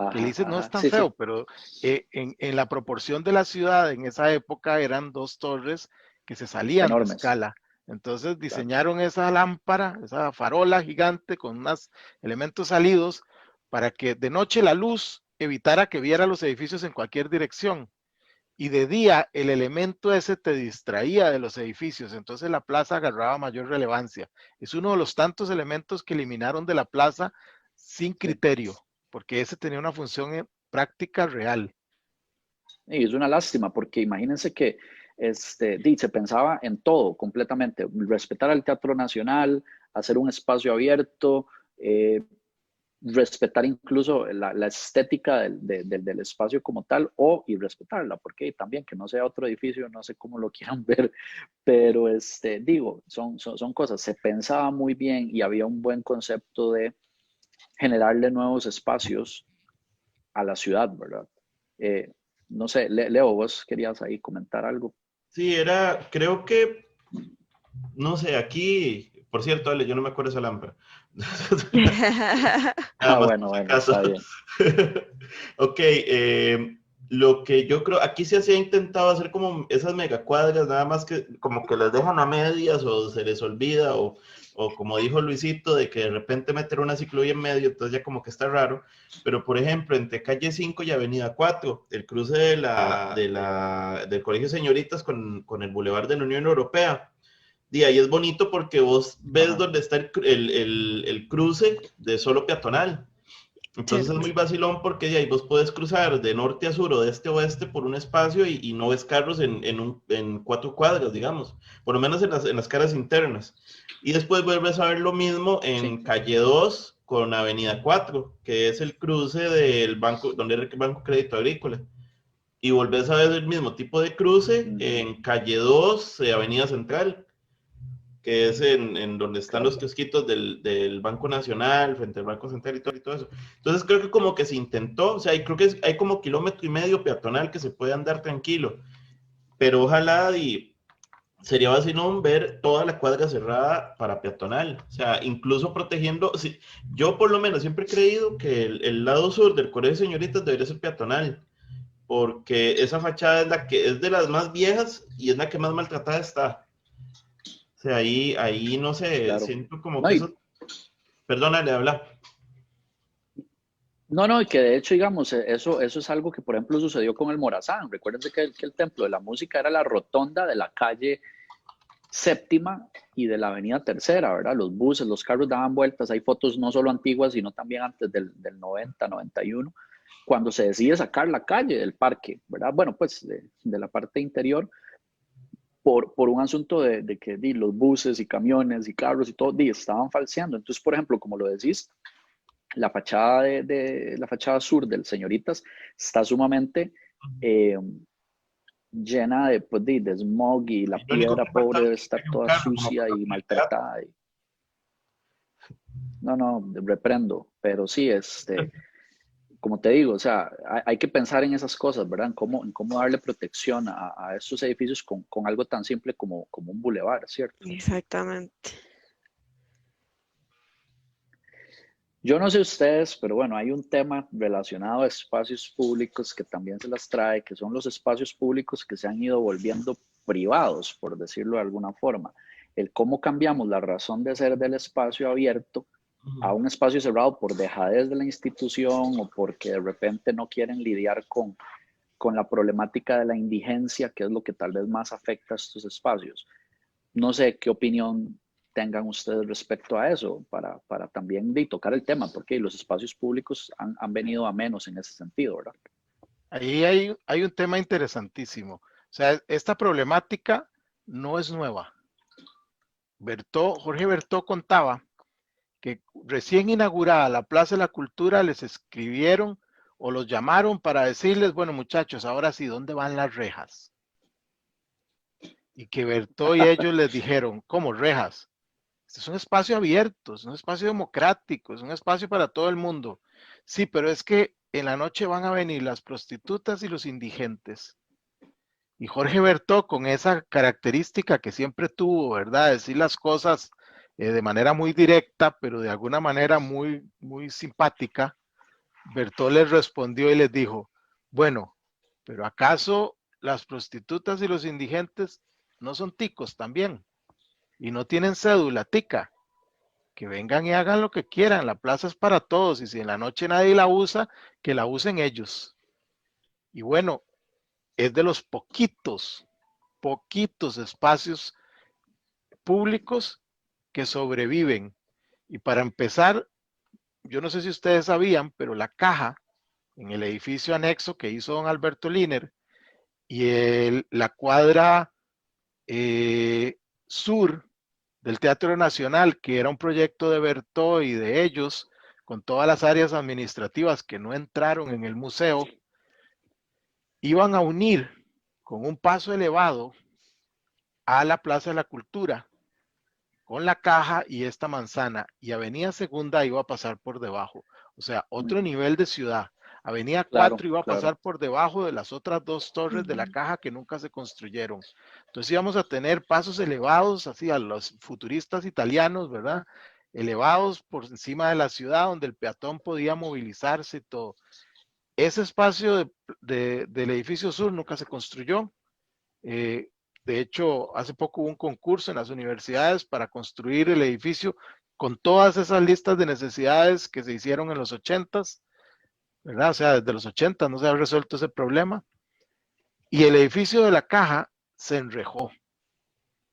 Que el ajá, ICE no es ajá, tan sí, feo, sí, pero en la proporción de la ciudad en esa época eran dos torres que se salían de enormes, escala. Entonces claro. diseñaron esa lámpara, esa farola gigante con unos elementos salidos para que de noche la luz evitara que viera los edificios en cualquier dirección. Y de día el elemento ese te distraía de los edificios, entonces la plaza agarraba mayor relevancia. Es uno de los tantos elementos que eliminaron de la plaza sin Sí. criterio, porque ese tenía una función práctica real. Y es una lástima porque imagínense que se pensaba en todo completamente, respetar al Teatro Nacional, hacer un espacio abierto, eh, respetar incluso la estética del espacio como tal o irrespetarla, porque también que no sea otro edificio, no sé cómo lo quieran ver, pero digo, son cosas, se pensaba muy bien y había un buen concepto de generarle nuevos espacios a la ciudad, ¿verdad? Eh, no sé, Leo, vos querías ahí comentar algo. sí, creo que, no sé, aquí, por cierto, Ale, yo no me acuerdo de esa lámpara. Nada Ah, más por bueno, si bueno, acaso. está bien. Ok, lo que yo creo, aquí se ha intentado hacer como esas megacuadras, nada más que como que las dejan a medias o se les olvida o como dijo Luisito, de que de repente meter una ciclovía en medio, entonces ya como que está raro. Pero por ejemplo, entre calle 5 y avenida 4, el cruce del Colegio Señoritas con el Boulevard de la Unión Europea. Y ahí es bonito porque vos ves Ajá, dónde está el cruce de solo peatonal. Entonces es Cierto. muy vacilón porque de ahí vos puedes cruzar de norte a sur o de este a oeste por un espacio y no ves carros en 4 cuadras, digamos, por lo menos en las caras internas. Y después vuelves a ver lo mismo sí, en calle 2 con avenida 4, que es el cruce del banco, donde era el Banco Crédito Agrícola. y volvés a ver el mismo tipo de cruce en calle 2 de Avenida Central, que es en donde están los kiosquitos del Banco Nacional, frente al Banco Central y todo eso. Entonces creo que como que se intentó, o sea, creo que hay como 1,5 kilómetros peatonal que se puede andar tranquilo, pero ojalá sería vacilón ver toda la cuadra cerrada para peatonal, o sea, incluso protegiendo, sí, yo por lo menos siempre he creído que el lado sur del Colegio de Señoritas debería ser peatonal, porque esa fachada es la que es de las más viejas y es la que más maltratada está. O sea, ahí no sé, Claro. siento como No, que y, eso... Perdónale, habla. no, y que de hecho, digamos, eso es algo que, por ejemplo, sucedió con el Morazán. Recuérdense que el Templo de la Música era la rotonda de la calle Séptima y de la Avenida Tercera, ¿verdad? Los buses, los carros daban vueltas. Hay fotos no solo antiguas, sino también antes del 90, 91, cuando se decide sacar la calle del parque, ¿verdad? Bueno, pues de la parte interior, por un asunto de que los buses y camiones y carros y todo estaban falseando. Entonces, por ejemplo, como lo decís, la fachada la fachada sur del Señoritas está sumamente llena pues, de smog, y la Lo único piedra que pobre faltaba debe es estar un toda carro, como sucia pasó y con el teatro. maltratada. No, reprendo, pero sí, como te digo, o sea, hay que pensar en esas cosas, ¿verdad? En cómo darle protección a estos edificios con algo tan simple como un bulevar, ¿cierto? Exactamente. Yo no sé ustedes, pero bueno, hay un tema relacionado a espacios públicos que también se las trae, que son los espacios públicos que se han ido volviendo privados, por decirlo de alguna forma. El cómo cambiamos la razón de ser del espacio abierto a un espacio cerrado por dejadez de la institución o porque de repente no quieren lidiar con la problemática de la indigencia, que es lo que tal vez más afecta a estos espacios. No sé qué opinión tengan ustedes respecto a eso, para también tocar el tema, porque los espacios públicos han venido a menos en ese sentido, ¿verdad? Ahí hay un tema interesantísimo. O sea, esta problemática no es nueva. Jorge Bertó contaba que recién inaugurada la Plaza de la Cultura les escribieron o los llamaron para decirles, bueno muchachos, ahora sí, ¿dónde van las rejas? Y que Bertó y ellos les dijeron, ¿cómo rejas? Este es un espacio abierto, es un espacio democrático, es un espacio para todo el mundo. Sí, pero es que en la noche van a venir las prostitutas y los indigentes. Y Jorge Bertó, con esa característica que siempre tuvo, ¿verdad? Decir las cosas de manera muy directa, pero de alguna manera muy, muy simpática, Bertó les respondió y les dijo, bueno, pero ¿acaso las prostitutas y los indigentes no son ticos también? Y no tienen cédula tica. Que vengan y hagan lo que quieran, la plaza es para todos, y si en la noche nadie la usa, que la usen ellos. Y bueno, es de los poquitos espacios públicos que sobreviven. Y para empezar, yo no sé si ustedes sabían, pero la caja en el edificio anexo que hizo don Alberto Liner y la cuadra sur del Teatro Nacional, que era un proyecto de Bertó y de ellos, con todas las áreas administrativas que no entraron en el museo, iban a unir con un paso elevado a la Plaza de la Cultura, con la caja y esta manzana, y Avenida Segunda iba a pasar por debajo. O sea, otro nivel de ciudad. Avenida 4 Claro, iba a claro. pasar por debajo de las otras dos torres de la caja que nunca se construyeron. Entonces íbamos a tener pasos elevados, así a los futuristas italianos, ¿verdad? Elevados por encima de la ciudad, donde el peatón podía movilizarse y todo. Ese espacio del edificio sur nunca se construyó. De hecho, hace poco hubo un concurso en las universidades para construir el edificio con todas esas listas de necesidades que se hicieron en los 80s, ¿verdad? O sea, desde los 80 no se ha resuelto ese problema. Y el edificio de la caja se enrejó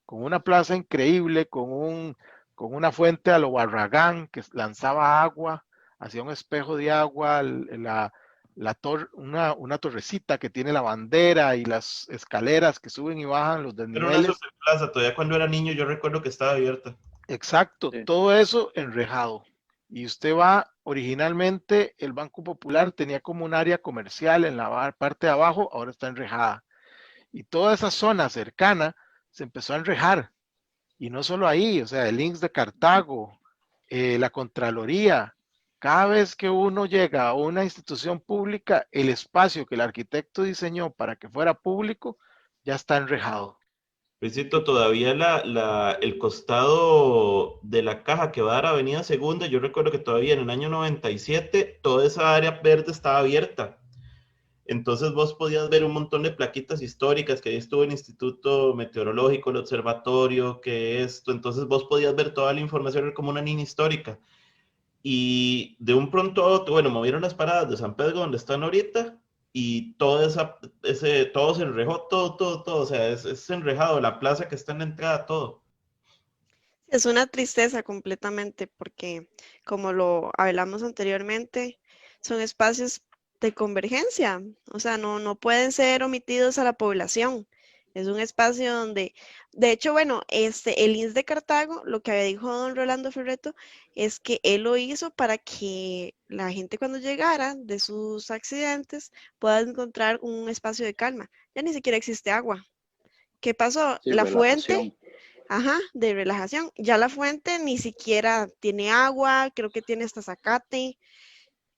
con una plaza increíble, con una fuente a lo Barragán que lanzaba agua, hacía un espejo de agua, una torrecita que tiene la bandera y las escaleras que suben y bajan los Era una desniveles. superplaza, todavía cuando era niño yo recuerdo que estaba abierta. Exacto, Sí. todo eso enrejado. Y usted va, originalmente el Banco Popular tenía como un área comercial en la parte de abajo, ahora está enrejada. Y toda esa zona cercana se empezó a enrejar. Y no solo ahí, o sea, el Links de Cartago, la Contraloría. Cada vez que uno llega a una institución pública, el espacio que el arquitecto diseñó para que fuera público ya está enrejado. Luisito, todavía el costado de la caja que va a dar a Avenida Segunda, yo recuerdo que todavía en el año 97 toda esa área verde estaba abierta. Entonces vos podías ver un montón de plaquitas históricas, que ahí estuvo el Instituto Meteorológico, el Observatorio, que esto. Entonces vos podías ver toda la información, era como una niña histórica. Y de un pronto a otro, bueno, movieron las paradas de San Pedro donde están ahorita y todo se enrejó, todo, o sea, es enrejado, la plaza que está en la entrada, todo. Es una tristeza completamente porque, como lo hablamos anteriormente, son espacios de convergencia, o sea, no pueden ser omitidos a la población. Es un espacio donde, de hecho, bueno, el INS de Cartago, lo que dijo don Rolando Ferreto, es que él lo hizo para que la gente cuando llegara de sus accidentes pueda encontrar un espacio de calma. Ya ni siquiera existe agua. ¿Qué pasó? Sí, La relajación. fuente, ajá, de relajación. Ya la fuente ni siquiera tiene agua, creo que tiene hasta zacate.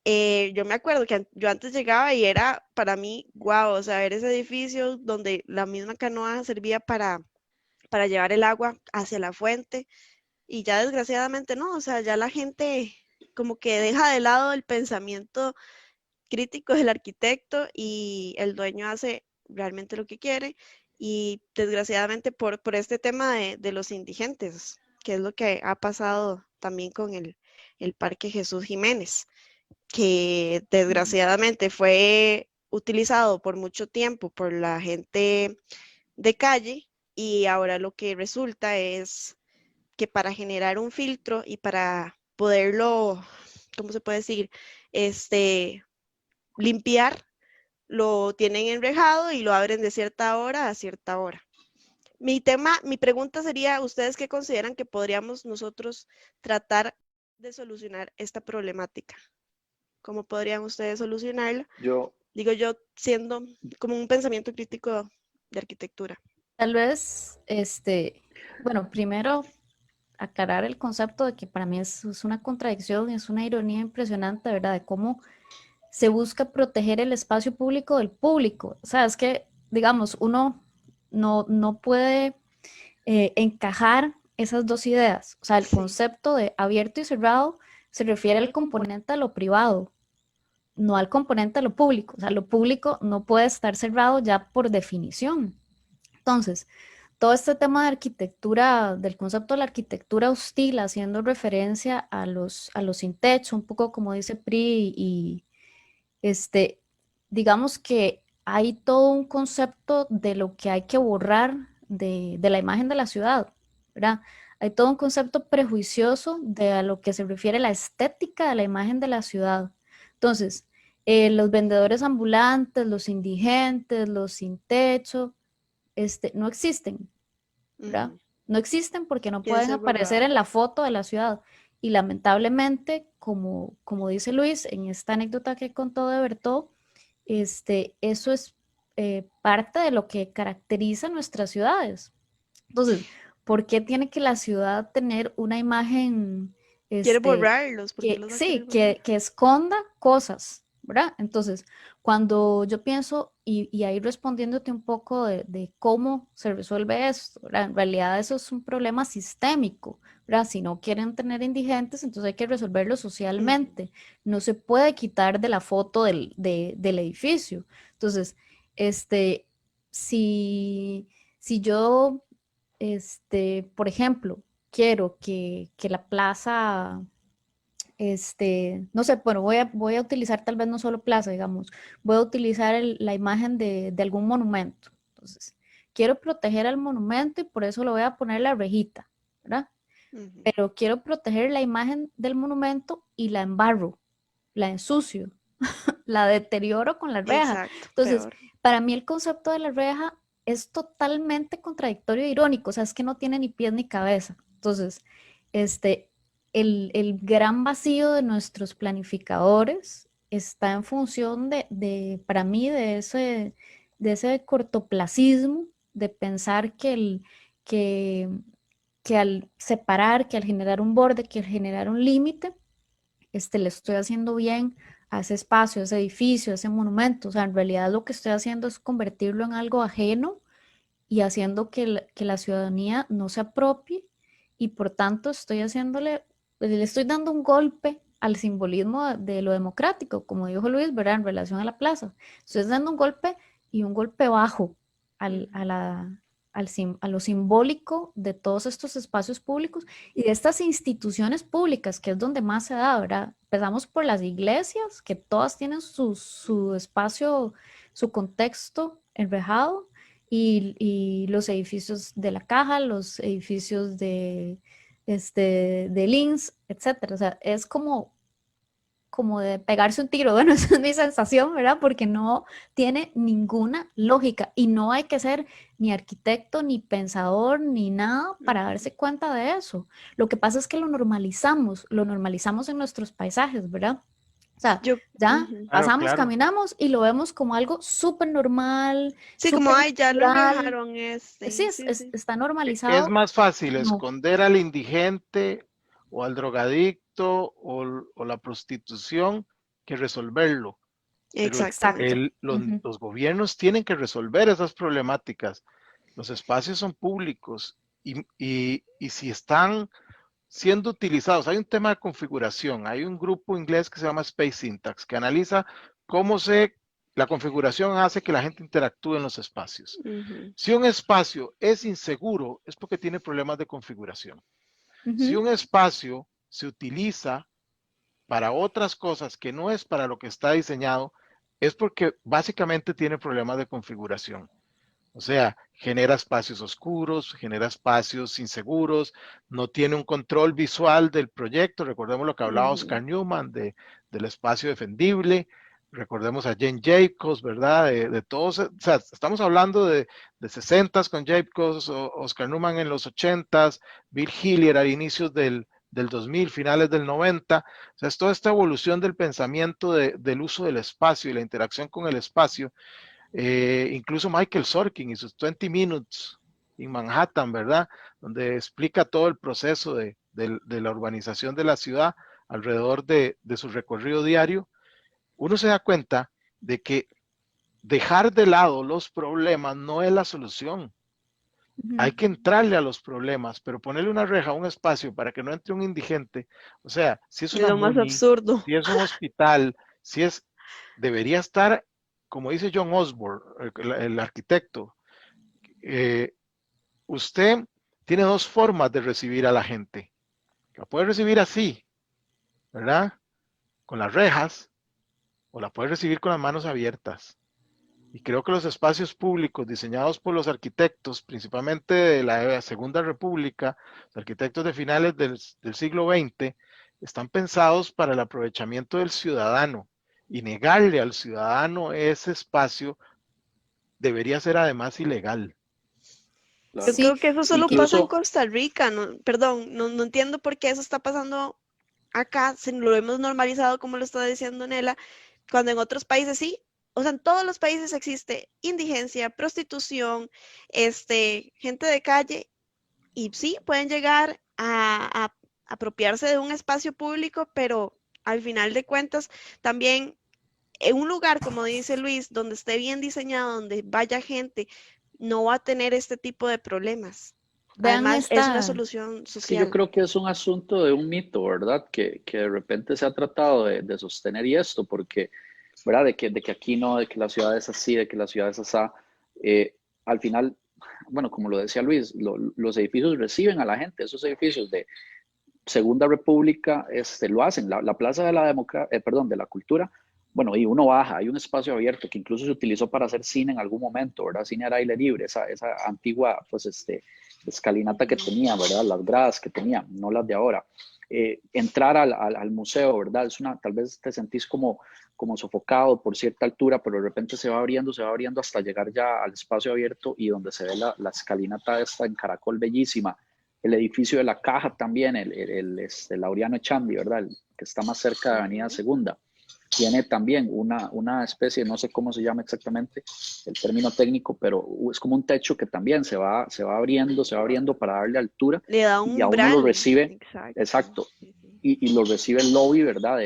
Yo me acuerdo que yo antes llegaba y era para mí, guau, o sea, ver ese edificio donde la misma canoa servía para llevar el agua hacia la fuente y ya desgraciadamente no, o sea, ya la gente como que deja de lado el pensamiento crítico del arquitecto y el dueño hace realmente lo que quiere y desgraciadamente por este tema de los indigentes, que es lo que ha pasado también con el Parque Jesús Jiménez, que desgraciadamente fue utilizado por mucho tiempo por la gente de calle y ahora lo que resulta es que para generar un filtro y para poderlo, ¿cómo se puede decir? Limpiar, lo tienen enrejado y lo abren de cierta hora a cierta hora. Mi pregunta sería, ¿ustedes qué consideran que podríamos nosotros tratar de solucionar esta problemática? ¿Cómo podrían ustedes solucionarla? Yo, Digo yo, siendo como un pensamiento crítico de arquitectura. Tal vez, bueno, primero aclarar el concepto de que para mí es una contradicción, es una ironía impresionante, ¿verdad? De cómo se busca proteger el espacio público del público. O sea, es que, digamos, uno no puede encajar esas dos ideas. O sea, el concepto de abierto y cerrado se refiere al componente de lo privado, no al componente de lo público. O sea, lo público no puede estar cerrado ya por definición. Entonces, todo este tema de arquitectura, del concepto de la arquitectura hostil, haciendo referencia a los sin techo, un poco como dice Pri, y digamos que hay todo un concepto de lo que hay que borrar de la imagen de la ciudad, ¿verdad? Hay todo un concepto prejuicioso de a lo que se refiere la estética de la imagen de la ciudad. Entonces, los vendedores ambulantes, los indigentes, los sin techo, no existen, ¿verdad? No existen porque no pueden aparecer en la foto de la ciudad. Y lamentablemente, como dice Luis, en esta anécdota que contó de Bertó, eso es parte de lo que caracteriza nuestras ciudades. Entonces, ¿por qué tiene que la ciudad tener una imagen quiere borrarlos? Sí, que esconda cosas, ¿verdad? Entonces, cuando yo pienso, y ahí respondiéndote un poco de cómo se resuelve esto, ¿verdad? En realidad eso es un problema sistémico, ¿verdad? Si no quieren tener indigentes, entonces hay que resolverlo socialmente. No se puede quitar de la foto del edificio. Entonces, si yo, por ejemplo, quiero que la plaza, no sé, bueno, voy a utilizar tal vez no solo plaza, digamos, voy a utilizar la imagen de algún monumento. Entonces, quiero proteger al monumento y por eso le voy a poner la rejita, ¿verdad? Pero quiero proteger la imagen del monumento y la embarro, la ensucio, la deterioro con la reja. Exacto, entonces, peor. Para mí el concepto de la reja es totalmente contradictorio e irónico, o sea, es que no tiene ni pies ni cabeza. Entonces, el gran vacío de nuestros planificadores está en función para mí, de ese cortoplacismo, de pensar que al separar, que al generar un borde, que al generar un límite, le estoy haciendo bien a ese espacio, a ese edificio, a ese monumento. O sea, en realidad lo que estoy haciendo es convertirlo en algo ajeno y haciendo que la ciudadanía no se apropie, y por tanto le estoy dando un golpe al simbolismo de lo democrático, como dijo Luis, ¿verdad? En relación a la plaza. Estoy dando un golpe, y un golpe bajo a lo simbólico de todos estos espacios públicos y de estas instituciones públicas, que es donde más se da, ¿verdad? Empezamos por las iglesias, que todas tienen su espacio, su contexto enrejado, y los edificios de la Caja, los edificios de Links, etcétera. O sea, es como de pegarse un tiro. Bueno, esa es mi sensación, ¿verdad? Porque no tiene ninguna lógica, y no hay que ser ni arquitecto, ni pensador, ni nada para darse cuenta de eso. Lo que pasa es que lo normalizamos en nuestros paisajes, ¿verdad? O sea, ya pasamos, Claro. caminamos y lo vemos como algo súper normal. Sí, como, súper ay, ya lo natural. dejaron Sí, está normalizado. Es más fácil No. esconder al indigente o al drogadicto o la prostitución que resolverlo. Pero Exactamente. los gobiernos tienen que resolver esas problemáticas. Los espacios son públicos y si están siendo utilizados, hay un tema de configuración, hay un grupo inglés que se llama Space Syntax que analiza la configuración hace que la gente interactúe en los espacios. Si un espacio es inseguro, es porque tiene problemas de configuración. Si un espacio se utiliza para otras cosas que no es para lo que está diseñado, es porque básicamente tiene problemas de configuración. O sea, genera espacios oscuros, genera espacios inseguros, no tiene un control visual del proyecto. Recordemos lo que hablaba Oscar Newman del espacio defendible. Recordemos a Jane Jacobs, ¿verdad? De todos, o sea, estamos hablando de 60s con Jacobs, Oscar Newman en los 80s, Bill Hillier a inicios del 2000, finales del 90. O sea, es toda esta evolución del pensamiento del uso del espacio y la interacción con el espacio. Incluso Michael Sorkin y sus 20 Minutes en Manhattan, ¿verdad? Donde explica todo el proceso de la urbanización de la ciudad alrededor de su recorrido diario. Uno se da cuenta de que dejar de lado los problemas no es la solución. Hay que entrarle a los problemas, pero ponerle una reja a un espacio para que no entre un indigente, o sea, si es una lo más absurdo. si es un hospital, debería estar, como dice John Osborne, el arquitecto, usted tiene dos formas de recibir a la gente. La puede recibir así, ¿verdad? Con las rejas, o la puede recibir con las manos abiertas. Y creo que los espacios públicos diseñados por los arquitectos, principalmente de la Segunda República, los arquitectos de finales del siglo XX, están pensados para el aprovechamiento del ciudadano. Y negarle al ciudadano ese espacio debería ser además ilegal. Yo creo que eso solo pasa en Costa Rica. Perdón, no entiendo por qué eso está pasando acá. Lo hemos normalizado, como lo está diciendo Nela, cuando en otros países sí. O sea, en todos los países existe indigencia, prostitución, gente de calle, y sí, pueden llegar a apropiarse de un espacio público, pero al final de cuentas, también en un lugar, como dice Luis, donde esté bien diseñado, donde vaya gente, no va a tener este tipo de problemas. Además, es una solución social. Sí, yo creo que es un asunto de un mito, ¿verdad? Que de repente se ha tratado de sostener, y esto, porque, ¿verdad? De que aquí no, de que la ciudad es así, de que la ciudad es asá. Al final, bueno, como lo decía Luis, los edificios reciben a la gente. Esos edificios de Segunda República lo hacen. La Plaza de la Cultura, bueno, y uno baja, hay un espacio abierto que incluso se utilizó para hacer cine en algún momento, ¿verdad? Cine al aire libre, esa antigua, pues, escalinata que tenía, ¿verdad? Las gradas que tenía, no las de ahora. Entrar al museo, ¿verdad? Tal vez te sentís como sofocado por cierta altura, pero de repente se va abriendo hasta llegar ya al espacio abierto, y donde se ve la escalinata esta en caracol bellísima. El edificio de la Caja también, el Laureano Echandi, ¿verdad? El que está más cerca de Avenida Segunda. Tiene también una especie, no sé cómo se llama exactamente el término técnico, pero es como un techo que también se va abriendo para darle altura. Le da un y a uno umbral. lo recibe, Exacto. y lo recibe el lobby, ¿verdad?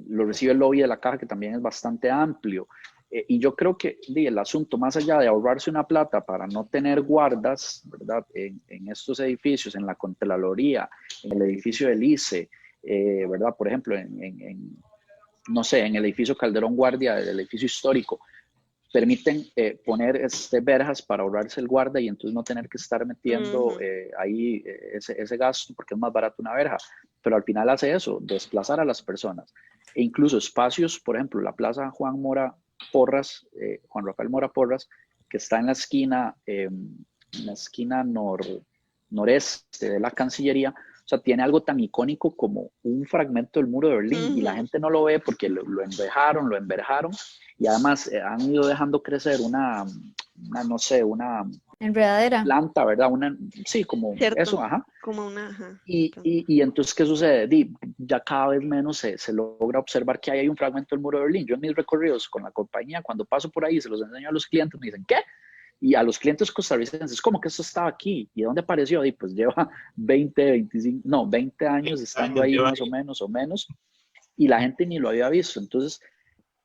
Lo recibe el lobby de la Caja, que también es bastante amplio. Y yo creo que el asunto, más allá de ahorrarse una plata para no tener guardas, ¿verdad? En estos edificios, en la Contraloría, en el edificio del ICE, ¿verdad? Por ejemplo, no sé, en el edificio Calderón Guardia, el edificio histórico, permiten poner verjas para ahorrarse el guarda y entonces no tener que estar metiendo ahí ese gasto porque es más barato una verja. Pero al final hace eso, desplazar a las personas. E incluso espacios, por ejemplo, la Plaza Juan Rafael Mora Porras, que está en la esquina, noreste de la Cancillería. O sea, tiene algo tan icónico como un fragmento del muro de Berlín y la gente no lo ve porque lo enverjaron y además han ido dejando crecer una enredadera. planta, ¿verdad? Sí, como Cierto. eso, ajá. Como una, ajá. Y entonces, ¿qué sucede? Ya cada vez menos se logra observar que hay un fragmento del muro de Berlín. Yo en mis recorridos con la compañía, cuando paso por ahí, se los enseño a los clientes, me dicen, ¿qué? Y a los clientes costarricenses, ¿cómo que eso estaba aquí? ¿Y de dónde apareció? Y pues lleva 20 años estando ahí más o menos, y la gente ni lo había visto. Entonces,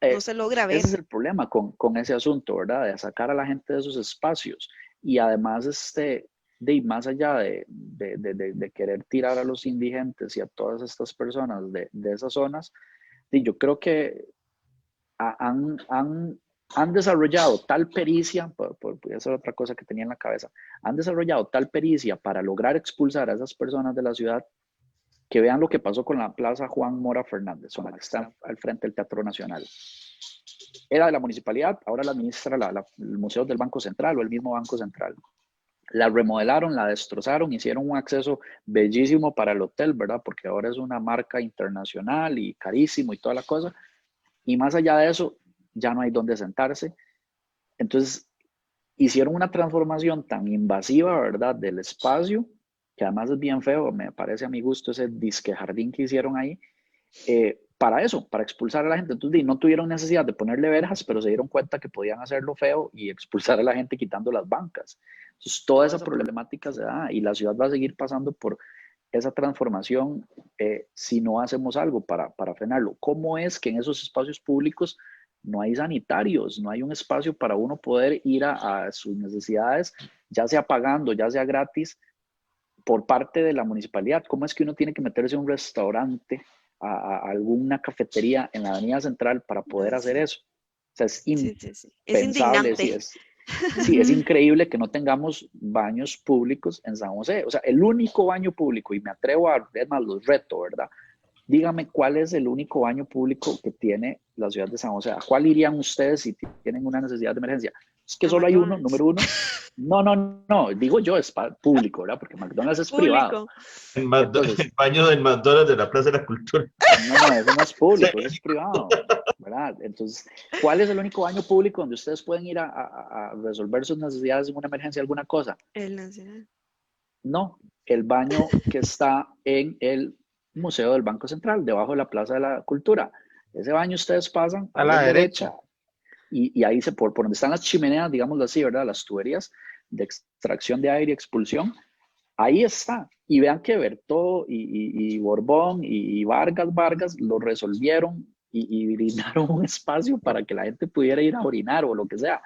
no se logra ver. Ese es el problema con ese asunto, ¿verdad? De sacar a la gente de esos espacios. Y además, más allá de querer tirar a los indigentes y a todas estas personas de esas zonas, yo creo que han desarrollado tal pericia, esa es otra cosa que tenía en la cabeza, han desarrollado tal pericia para lograr expulsar a esas personas de la ciudad, que vean lo que pasó con la Plaza Juan Mora Fernández, la que está al frente del Teatro Nacional. Era de la municipalidad, ahora la administra el Museo del Banco Central o el mismo Banco Central. La remodelaron, la destrozaron, hicieron un acceso bellísimo para el hotel, ¿verdad? Porque ahora es una marca internacional y carísimo y toda la cosa. Y más allá de eso, ya no hay dónde sentarse. Entonces, hicieron una transformación tan invasiva, ¿verdad? Del espacio, que además es bien feo, me parece a mi gusto ese disque jardín que hicieron ahí, para eso, para expulsar a la gente. Entonces, no tuvieron necesidad de ponerle verjas, pero se dieron cuenta que podían hacerlo feo y expulsar a la gente quitando las bancas. Entonces, toda esa problemática se da y la ciudad va a seguir pasando por esa transformación si no hacemos algo para frenarlo. ¿Cómo es que en esos espacios públicos no hay sanitarios, no hay un espacio para uno poder ir a sus necesidades, ya sea pagando, ya sea gratis, por parte de la municipalidad? ¿Cómo es que uno tiene que meterse a un restaurante, a alguna cafetería en la Avenida Central para poder hacer eso? O sea, es impensable. Sí, es increíble que no tengamos baños públicos en San José. O sea, el único baño público, y me atrevo es más, los reto, ¿verdad? Dígame cuál es el único baño público que tiene la ciudad de San José. ¿A cuál irían ustedes si tienen una necesidad de emergencia? Es que solo hay uno, número uno. No, digo yo, es público, ¿verdad? Porque McDonald's es privado. Entonces, el baño del McDonald's de la Plaza de la Cultura. No, eso no es público, eso es privado, ¿verdad? Entonces, ¿cuál es el único baño público donde ustedes pueden ir a resolver sus necesidades en una emergencia, alguna cosa? El Nacional. No, el baño que está en el Museo del Banco Central, debajo de la Plaza de la Cultura. Ese baño ustedes pasan a la derecha. Y ahí por donde están las chimeneas, digámoslo así, ¿verdad? Las tuberías de extracción de aire y expulsión, ahí está. Y vean que Bertó y Borbón y Vargas lo resolvieron y brindaron un espacio para que la gente pudiera ir a orinar o lo que sea.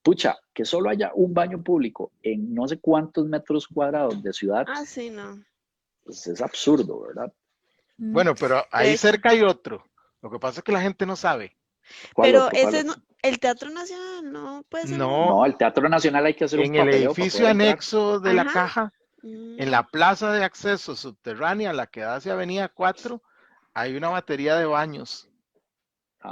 Pucha, que solo haya un baño público en no sé cuántos metros cuadrados de ciudad. Sí, no. Pues es absurdo, ¿verdad? Bueno, pero ahí cerca hay otro. Lo que pasa es que la gente no sabe. Pero ese no, el Teatro Nacional no puede ser. No, el Teatro Nacional hay que hacer un papeleo. En el edificio anexo de la Caja, en la plaza de acceso subterránea, la que da hacia Avenida 4, hay una batería de baños.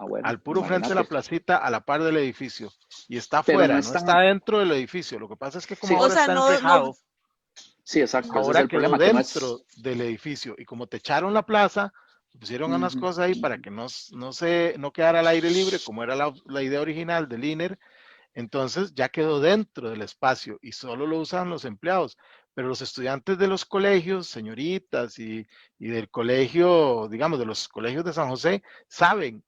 Bueno, al puro frente de la placita, a la par del edificio. Y está afuera, no está dentro del edificio. Lo que pasa es que como ahora está enrejado. Sí, exacto. Ahora es quedó dentro del edificio. Y como techaron la plaza, pusieron unas cosas ahí para que no quedara al aire libre, como era la idea original del INER. Entonces ya quedó dentro del espacio y solo lo usan los empleados. Pero los estudiantes de los colegios, señoritas, y del colegio, digamos, de los colegios de San José, saben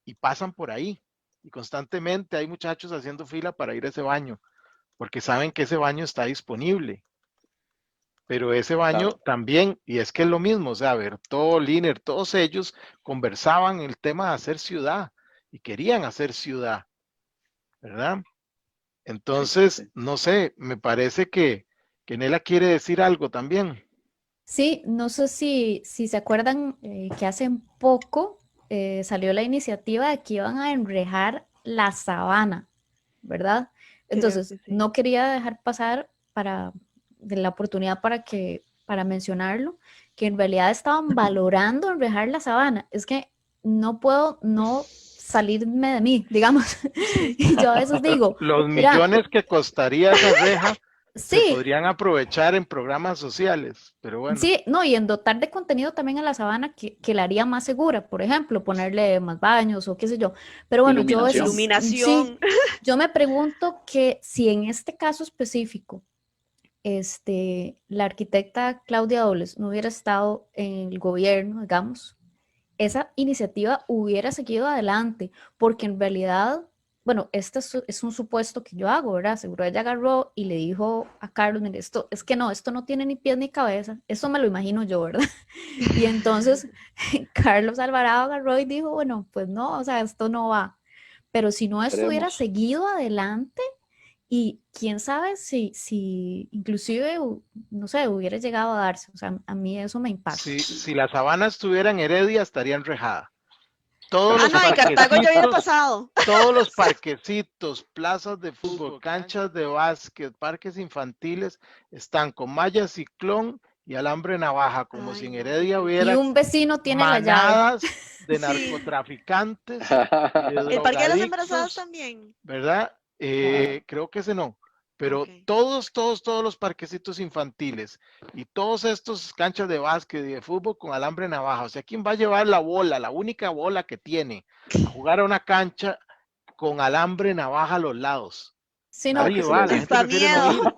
y pasan por ahí. Y constantemente hay muchachos haciendo fila para ir a ese baño, porque saben que ese baño está disponible. Pero ese baño Claro. también, y es que es lo mismo, o sea, Bertó, Liner, todos ellos conversaban el tema de hacer ciudad y querían hacer ciudad, ¿verdad? Sí, Entonces, sí. no sé, me parece que Nela quiere decir algo también. Sí, no sé si se acuerdan que hace poco salió la iniciativa de que iban a enrejar la sabana, ¿verdad? Creo Entonces, que sí. no quería dejar pasar de la oportunidad para mencionarlo, que en realidad estaban valorando enrejar la sabana. Es que no puedo no salirme de mí, digamos. Sí. Y yo a veces digo, Los mira, millones que costaría esa reja se sí, podrían aprovechar en programas sociales, pero bueno, sí, no, y en dotar de contenido también a la sabana que la haría más segura, por ejemplo, ponerle más baños o qué sé yo. Pero bueno, yo Iluminación. sí, Iluminación. yo me pregunto que si en este caso específico, la arquitecta Claudia Dobles no hubiera estado en el gobierno, digamos, esa iniciativa hubiera seguido adelante, porque en realidad, bueno, este es un supuesto que yo hago, ¿verdad? Seguro ella agarró y le dijo a Carlos, mire, esto es que no, esto no tiene ni pies ni cabeza, eso me lo imagino yo, ¿verdad? Y entonces Carlos Alvarado agarró y dijo, bueno, pues no, o sea, esto no va. Pero si no esto hubiera Esperemos. seguido adelante, y quién sabe si inclusive, no sé, hubiera llegado a darse, o sea, a mí eso me impacta. si la sabana estuviera en Heredia, estaría enrejada. Ah, no, en Cartago ya hubiera pasado. Todos los parquecitos, plazas de fútbol, canchas de básquet, parques infantiles, están con malla ciclón y alambre navaja, como si Ay, en no, qué Heredia Y hubiera triste. un vecino tiene la llave. manadas de Sí. narcotraficantes y de ¿El parque de las embarazadas drogadictos, también? ¿verdad? Creo que ese no, pero Ok. todos los parquecitos infantiles y todos estos canchas de básquet y de fútbol con alambre navaja. O sea, ¿quién va a llevar la bola, la única bola que tiene, a jugar a una cancha con alambre navaja a los lados? Sí, no, Nadie Claro que sí va, los la Sí, vi. gente está prefiere no miedo. ir.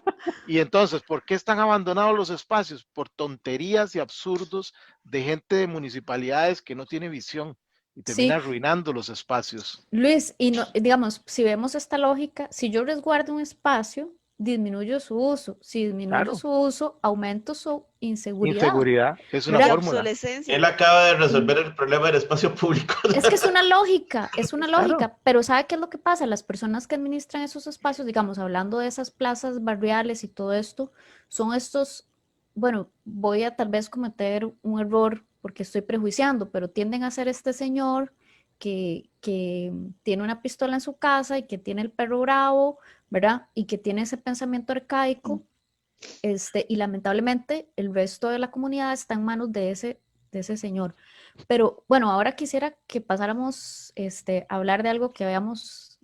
Y entonces, ¿por qué están abandonados los espacios? Por tonterías y absurdos de gente de municipalidades que no tiene visión y termina sí, arruinando los espacios. Luis, y no, digamos, si vemos esta lógica, si yo resguardo un espacio, disminuyo su uso. Si disminuyo Claro, su uso, aumento su inseguridad, inseguridad es una Y ¿verdad? fórmula. obsolescencia. Él acaba de resolver el problema del espacio público. Es que es una Claro, lógica, pero ¿sabe qué es lo que pasa? Las personas que administran esos espacios, digamos, hablando de esas plazas barriales y todo esto, son estos, bueno, voy a tal vez cometer un error porque estoy prejuiciando, pero tienden a ser este señor que tiene una pistola en su casa y que tiene el perro bravo, ¿verdad? Y que tiene ese pensamiento arcaico, y lamentablemente el resto de la comunidad está en manos de ese señor. Pero bueno, ahora quisiera que pasáramos a hablar de algo que habíamos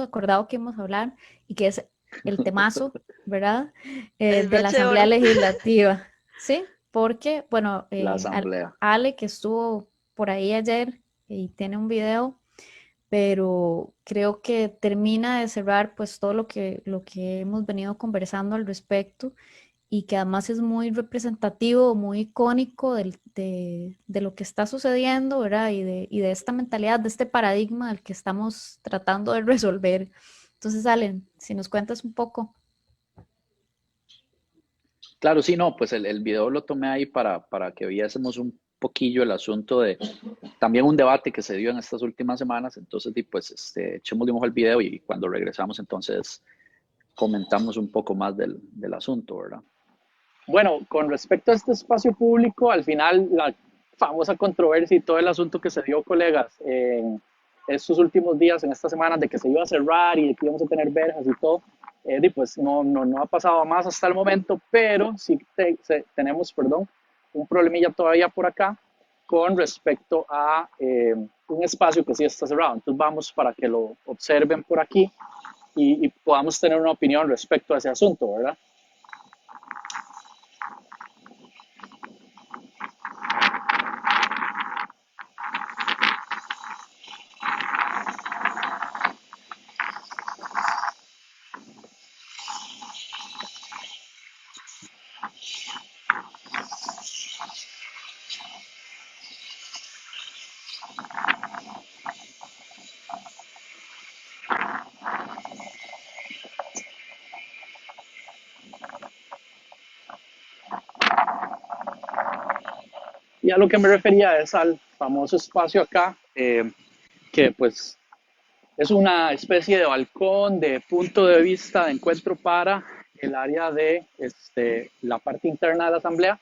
acordado que íbamos a hablar y que es el temazo, ¿verdad? El De la broche de Asamblea oro. Legislativa, ¿sí? Porque, bueno, La asamblea. Ale, que estuvo por ahí ayer y tiene un video, pero creo que termina de cerrar pues todo lo que hemos venido conversando al respecto y que además es muy representativo, muy icónico de lo que está sucediendo, ¿verdad? Y de esta mentalidad, de este paradigma del que estamos tratando de resolver. Entonces, Allen, si nos cuentas un poco. Claro, sí, no, pues el video lo tomé ahí para que viésemos un poquillo el asunto de también un debate que se dio en estas últimas semanas. Entonces, pues, echémosle un ojo al video y cuando regresamos, entonces comentamos un poco más del asunto, ¿verdad? Bueno, con respecto a este espacio público, al final la famosa controversia y todo el asunto que se dio, colegas, en estos últimos días, en estas semanas, de que se iba a cerrar y de que íbamos a tener verjas y todo, pues no ha pasado más hasta el momento, pero sí tenemos, perdón, un problemilla todavía por acá con respecto a un espacio que sí está cerrado. Entonces vamos para que lo observen por aquí y podamos tener una opinión respecto a ese asunto, ¿verdad? Y a lo que me refería es al famoso espacio acá, que pues es una especie de balcón, de punto de vista, de encuentro para el área de la parte interna de la asamblea,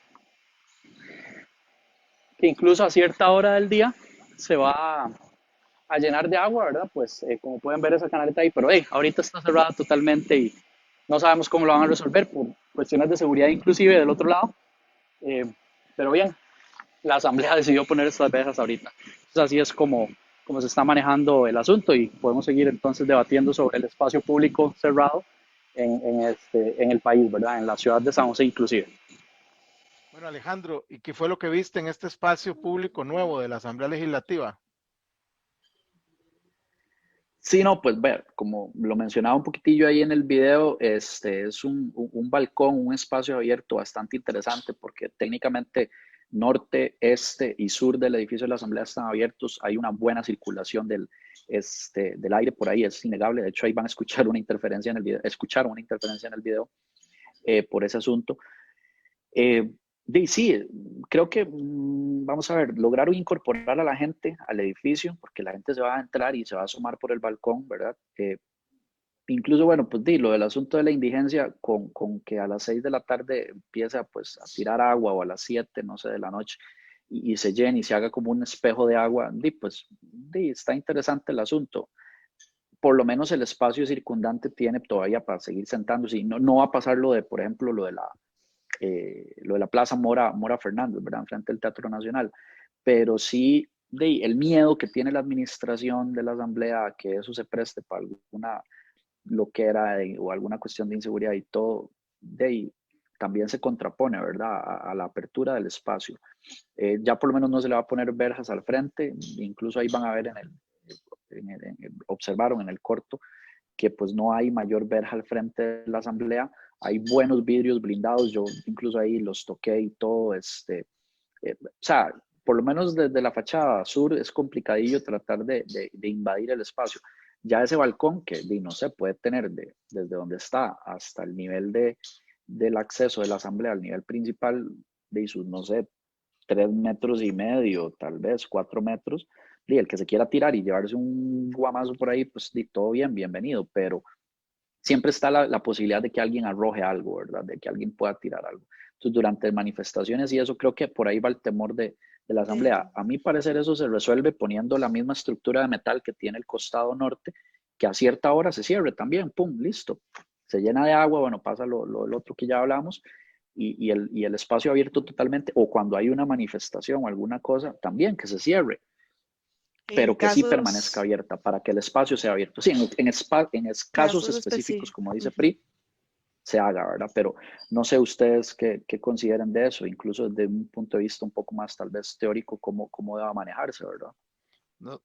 que incluso a cierta hora del día se va a llenar de agua, ¿verdad? Pues como pueden ver esa canaleta ahí, pero ahorita está cerrada totalmente y no sabemos cómo lo van a resolver por cuestiones de seguridad inclusive del otro lado. Pero bien, la asamblea decidió poner estas verjas ahorita. Entonces así es como se está manejando el asunto y podemos seguir entonces debatiendo sobre el espacio público cerrado en el país, ¿verdad? En la ciudad de San José inclusive. Bueno, Alejandro, ¿y qué fue lo que viste en este espacio público nuevo de la Asamblea Legislativa? Sí, no, pues ver, como lo mencionaba un poquitillo ahí en el video, es un balcón, un espacio abierto bastante interesante porque técnicamente norte, este y sur del edificio de la Asamblea están abiertos, hay una buena circulación del aire por ahí, es innegable, de hecho ahí van a escuchar una interferencia en el video, escucharon una interferencia en el video por ese asunto. Sí, creo que, vamos a ver, lograron incorporar a la gente al edificio, porque la gente se va a entrar y se va a asomar por el balcón, ¿verdad? Incluso, bueno, pues lo del asunto de la indigencia, con que a las 6 de la tarde empieza pues a tirar agua o a las 7, no sé, de la noche, y se llene y se haga como un espejo de agua, pues está interesante el asunto. Por lo menos el espacio circundante tiene todavía para seguir sentándose y no va a pasar lo de, por ejemplo, lo de la Plaza Mora Fernández, ¿verdad? Frente al Teatro Nacional. Pero sí, el miedo que tiene la administración de la Asamblea a que eso se preste para alguna loquera o alguna cuestión de inseguridad y todo, también se contrapone, ¿verdad? A la apertura del espacio. Ya por lo menos no se le va a poner verjas al frente, incluso ahí van a ver observaron en el corto que pues no hay mayor verja al frente de la Asamblea, hay buenos vidrios blindados, yo incluso ahí los toqué y todo, o sea, por lo menos desde la fachada sur es complicadillo tratar de invadir el espacio. Ya ese balcón que, no sé, puede tener desde donde está hasta el nivel del acceso de la Asamblea al nivel principal, de sus, no sé, 3,5 metros, tal vez 4 metros, y el que se quiera tirar y llevarse un guamazo por ahí, pues todo bien, bienvenido, pero siempre está la posibilidad de que alguien arroje algo, ¿verdad? De que alguien pueda tirar algo. Entonces, durante manifestaciones y eso, creo que por ahí va el temor de la Asamblea. A mi parecer, eso se resuelve poniendo la misma estructura de metal que tiene el costado norte, que a cierta hora se cierre también, pum, listo. Se llena de agua, bueno, pasa lo otro que ya hablamos, y el espacio abierto totalmente, o cuando hay una manifestación o alguna cosa, también que se cierre, pero que sí permanezca abierta para que el espacio sea abierto. Sí, en casos específicos, como dice Pri, se haga, ¿verdad? Pero no sé ustedes qué consideren de eso, incluso desde un punto de vista un poco más tal vez teórico, cómo deba manejarse, ¿verdad?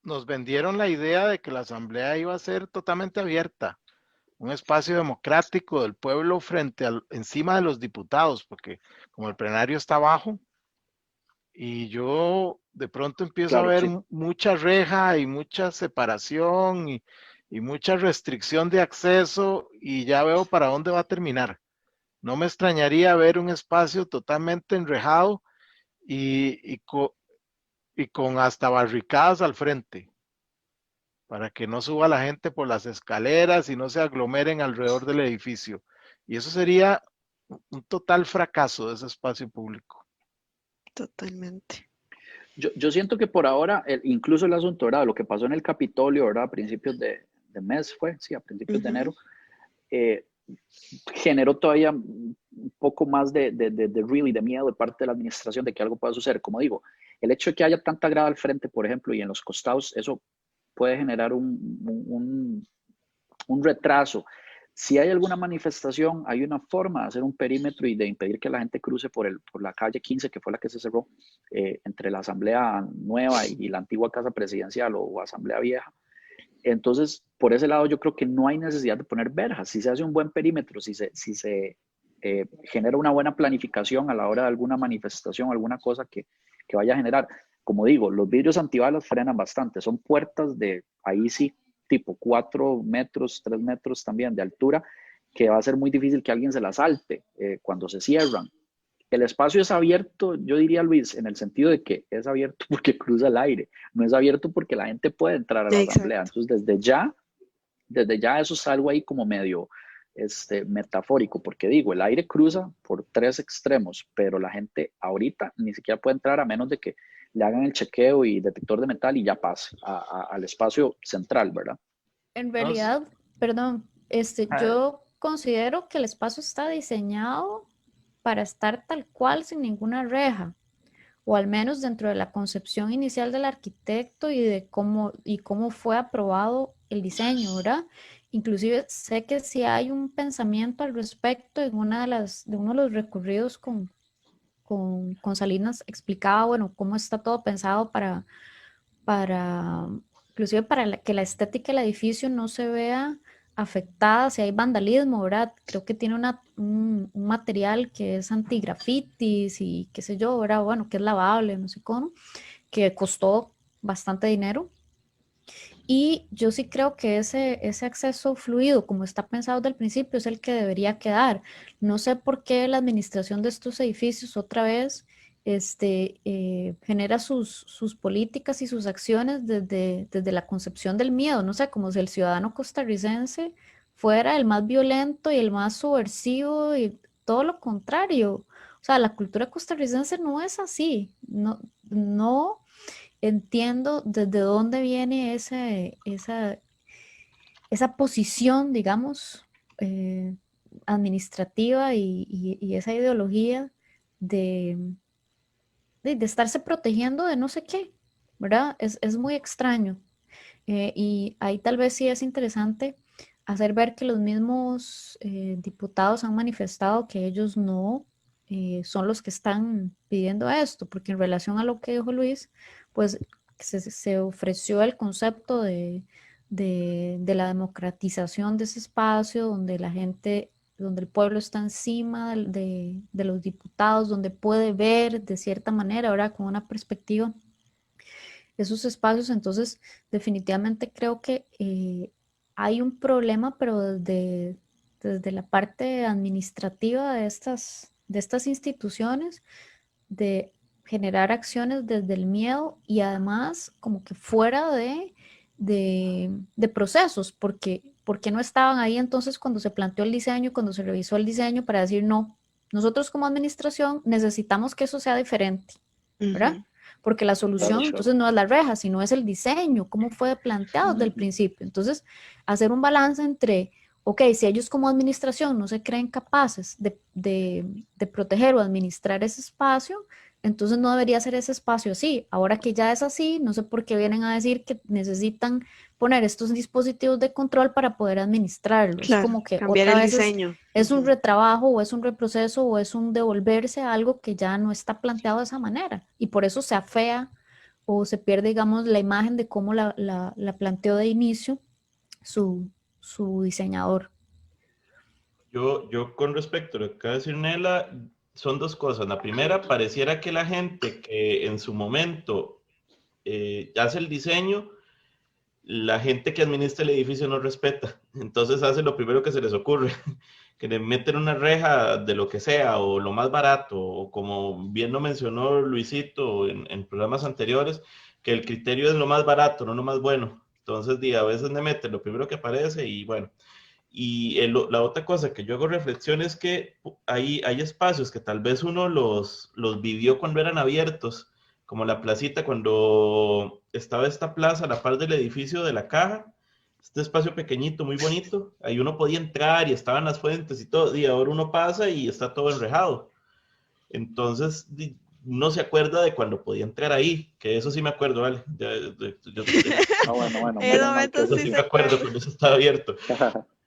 Nos vendieron la idea de que la Asamblea iba a ser totalmente abierta, un espacio democrático del pueblo encima de los diputados, porque como el plenario está abajo, y yo de pronto empiezo a ver mucha reja y mucha separación y mucha restricción de acceso y ya veo para dónde va a terminar. No me extrañaría ver un espacio totalmente enrejado y con hasta barricadas al frente, para que no suba la gente por las escaleras y no se aglomeren alrededor del edificio. Y eso sería un total fracaso de ese espacio público. Totalmente. Yo siento que por ahora, incluso el asunto, ¿verdad? Lo que pasó en el Capitolio, ¿verdad? A principios de mes fue, sí, a principios de enero, generó todavía un poco más de miedo de parte de la administración de que algo pueda suceder. Como digo, el hecho de que haya tanta grada al frente, por ejemplo, y en los costados, eso puede generar un retraso. Si hay alguna manifestación, hay una forma de hacer un perímetro y de impedir que la gente cruce por la calle 15, que fue la que se cerró entre la Asamblea Nueva y la antigua Casa Presidencial o Asamblea Vieja. Entonces, por ese lado, yo creo que no hay necesidad de poner verjas. Si se hace un buen perímetro, si se genera una buena planificación a la hora de alguna manifestación, alguna cosa que vaya a generar. Como digo, los vidrios antibalas frenan bastante. Son puertas de, ahí sí, tipo 4 metros, 3 metros también de altura, que va a ser muy difícil que alguien se las salte cuando se cierran. el espacio es abierto, yo diría, Luis, en el sentido de que es abierto porque cruza el aire, no es abierto porque la gente puede entrar a la asamblea. Entonces, desde ya eso es algo ahí como medio metafórico, porque digo, el aire cruza por 3 extremos, pero la gente ahorita ni siquiera puede entrar a menos de que le hagan el chequeo y detector de metal y ya pase al espacio central, ¿verdad? En realidad, perdón, yo considero que el espacio está diseñado para estar tal cual sin ninguna reja, o al menos dentro de la concepción inicial del arquitecto y de cómo fue aprobado el diseño, ¿verdad? Inclusive sé que si hay un pensamiento al respecto en uno de los recorridos con Salinas explicaba, bueno, cómo está todo pensado inclusive para que la estética del edificio no se vea afectada si hay vandalismo, ¿verdad? Creo que tiene un material que es anti-grafitis y qué sé yo, ¿verdad? Bueno, que es lavable, no sé cómo, que costó bastante dinero. Y yo sí creo que ese acceso fluido, como está pensado desde el principio, es el que debería quedar. No sé por qué la administración de estos edificios otra vez genera sus políticas y sus acciones desde la concepción del miedo. No sé, como si el ciudadano costarricense fuera el más violento y el más subversivo y todo lo contrario. O sea, la cultura costarricense no es así. No entiendo desde dónde viene esa posición, digamos, administrativa y esa ideología de estarse protegiendo de no sé qué, ¿verdad? Es muy extraño. Y ahí tal vez sí es interesante hacer ver que los mismos diputados han manifestado que ellos no son los que están pidiendo esto, porque en relación a lo que dijo Luis, pues se ofreció el concepto de la democratización de ese espacio donde la gente, donde el pueblo está encima de los diputados, donde puede ver de cierta manera, ahora con una perspectiva, esos espacios. Entonces definitivamente creo que hay un problema, pero desde la parte administrativa de estas instituciones, de generar acciones desde el miedo y además como que fuera de procesos, porque no estaban ahí entonces cuando se planteó el diseño, cuando se revisó el diseño para decir no, nosotros como administración necesitamos que eso sea diferente, ¿verdad? Porque la solución entonces no es la reja, sino es el diseño, cómo fue planteado desde el principio. Entonces, hacer un balance entre, ok, si ellos como administración no se creen capaces de proteger o administrar ese espacio, entonces no debería ser ese espacio así. Ahora que ya es así, no sé por qué vienen a decir que necesitan poner estos dispositivos de control para poder administrarlo. Claro, es como que cambiar otra el vez diseño. Es un retrabajo o es un reproceso o es un devolverse a algo que ya no está planteado de esa manera. Y por eso se afea o se pierde, digamos, la imagen de cómo la planteó de inicio su diseñador. Yo con respecto a lo que acaba de decir Nela, son dos cosas. La primera, pareciera que la gente que en su momento hace el diseño, la gente que administra el edificio no respeta. Entonces hace lo primero que se les ocurre, que le meten una reja de lo que sea, o lo más barato, o como bien lo mencionó Luisito en programas anteriores, que el criterio es lo más barato, no lo más bueno. Entonces, a veces le meten lo primero que aparece y bueno. Y la otra cosa que yo hago reflexión es que hay espacios que tal vez uno los vivió cuando eran abiertos, como la placita, cuando estaba esta plaza a la par del edificio de la Caja, este espacio pequeñito, muy bonito, ahí uno podía entrar y estaban las fuentes y todo, y ahora uno pasa y está todo enrejado. Entonces, no se acuerda de cuando podía entrar ahí, que eso sí me acuerdo, ¿vale? Bueno, eso sí me acuerdo cuando eso estaba abierto.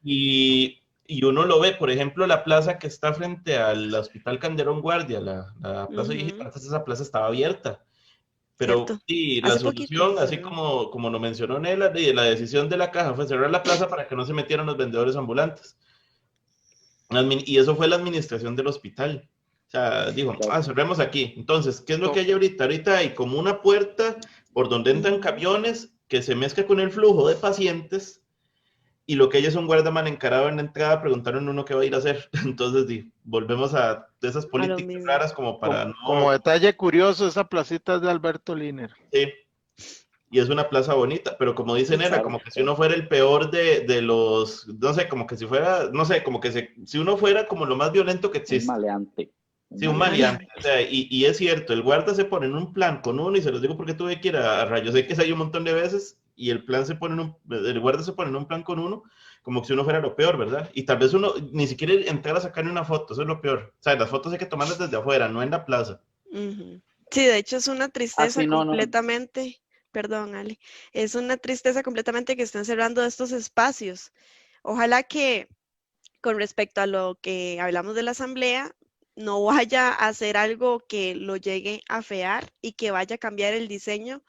Y uno lo ve, por ejemplo, la plaza que está frente al Hospital Calderón Guardia, la plaza viejita, esa plaza estaba abierta. Pero sí, la solución, así como lo mencionó Nela, la decisión de la Caja fue cerrar la plaza para que no se metieran los vendedores ambulantes. Y eso fue la administración del hospital. O sea, dijo, cerremos aquí. Entonces, ¿qué es lo que hay ahorita? Ahorita hay como una puerta por donde entran camiones que se mezcla con el flujo de pacientes. y lo que hay es un guardaman encarado en la entrada, preguntaron uno qué va a ir a hacer. Entonces, volvemos a esas políticas mismo. raras como para Como detalle curioso, esa placita es de Alberto Liner. Sí, y es una plaza bonita, pero como dice Nela, Exacto. como que si uno fuera el peor de los, no sé, como que si fuera, no sé, como que si uno fuera como lo más violento que Un existe. maleante. Sí, un maleante. O sea, y es cierto, el guarda se pone en un plan con uno, y se los digo porque tuve que ir a Rayos X hay un montón de veces, y el guarda se pone en un plan con uno, como que si uno fuera lo peor, ¿verdad? Y tal vez uno ni siquiera entrar a sacarle una foto, eso es lo peor. O sea, las fotos hay que tomarlas desde afuera, no en la plaza. Ujú. Sí, de hecho es una tristeza sí, no. completamente, perdón, Ale, es una tristeza completamente que estén cerrando estos espacios. Ojalá que con respecto a lo que hablamos de la asamblea, no vaya a hacer algo que lo llegue a fear y que vaya a cambiar el diseño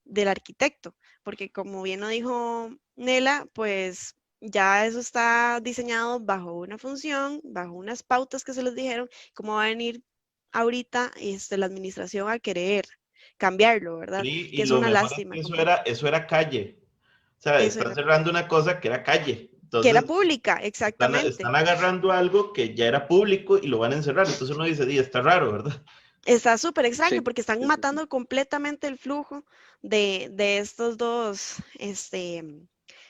del arquitecto, porque como bien lo dijo Nela, pues ya eso está diseñado bajo una función, bajo unas pautas que se les dijeron, cómo va a venir ahorita la administración a querer cambiarlo, ¿verdad? Sí, Que y es lo una mejor lástima. es que eso era calle. O sea, Eso están era- cerrando una cosa que era calle. que era Entonces, pública, están exactamente. agarrando algo que ya era público y lo van a encerrar. Entonces uno dice, está raro, ¿verdad? Está súper extraño Sí, porque están sí, sí. matando completamente el flujo de estos dos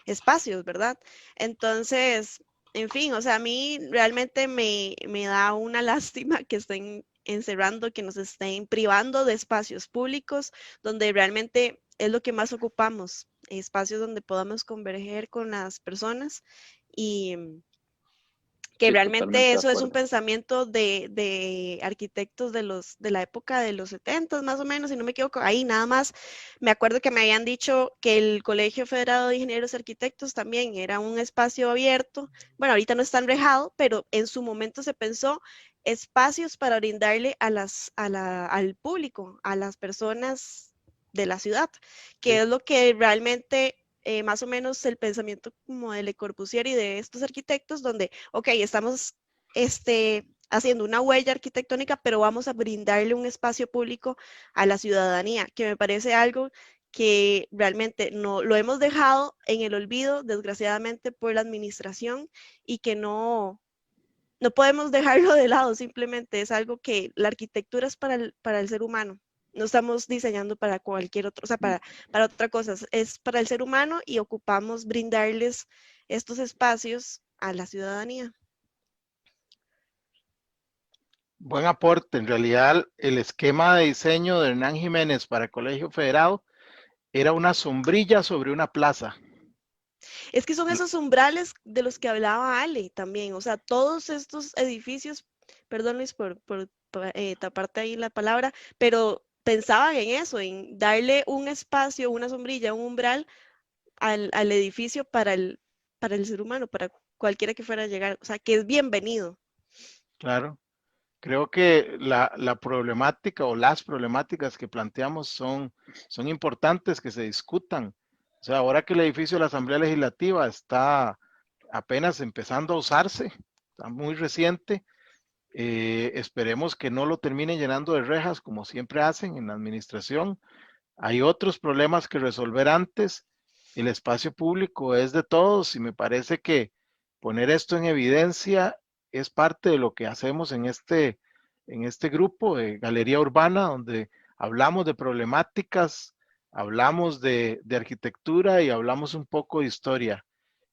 espacios, ¿verdad? Entonces, en fin, o sea, a mí realmente me da una lástima que estén encerrando, que nos estén privando de espacios públicos donde realmente es lo que más ocupamos, espacios donde podamos converger con las personas y que Sí, realmente totalmente de eso es un acuerdo. pensamiento de arquitectos de la época de los 70 más o menos, si no me equivoco, ahí nada más. Me acuerdo que me habían dicho que el Colegio Federado de Ingenieros y Arquitectos también era un espacio abierto. Bueno, ahorita no está enrejado, pero en su momento se pensó espacios para brindarle al público, a las personas de la ciudad, que Sí. es lo que realmente más o menos el pensamiento como de Le Corbusier y de estos arquitectos, donde, ok, estamos haciendo una huella arquitectónica, pero vamos a brindarle un espacio público a la ciudadanía, que me parece algo que realmente no lo hemos dejado en el olvido, desgraciadamente, por la administración y que no podemos dejarlo de lado, simplemente es algo que la arquitectura es para el ser humano. No estamos diseñando para cualquier otro, o sea, para otra cosa, es para el ser humano y ocupamos brindarles estos espacios a la ciudadanía. Buen aporte. En realidad, el esquema de diseño de Hernán Jiménez para el Colegio Federado era una sombrilla sobre una plaza. Es que son esos umbrales de los que hablaba Ale también, o sea, todos estos edificios, perdón Luis por taparte ahí la palabra, pero pensaban en eso, en darle un espacio, una sombrilla, un umbral al edificio para el ser humano, para cualquiera que fuera a llegar, o sea, que es bienvenido. Claro. Creo que la problemática o las problemáticas que planteamos son importantes que se discutan. O sea, ahora que el edificio de la Asamblea Legislativa está apenas empezando a usarse, está muy reciente, esperemos que no lo terminen llenando de rejas como siempre hacen en la administración. Hay otros problemas que resolver antes. El espacio público es de todos y me parece que poner esto en evidencia es parte de lo que hacemos en este grupo de Galería Urbana, donde hablamos de problemáticas, hablamos de arquitectura y hablamos un poco de historia.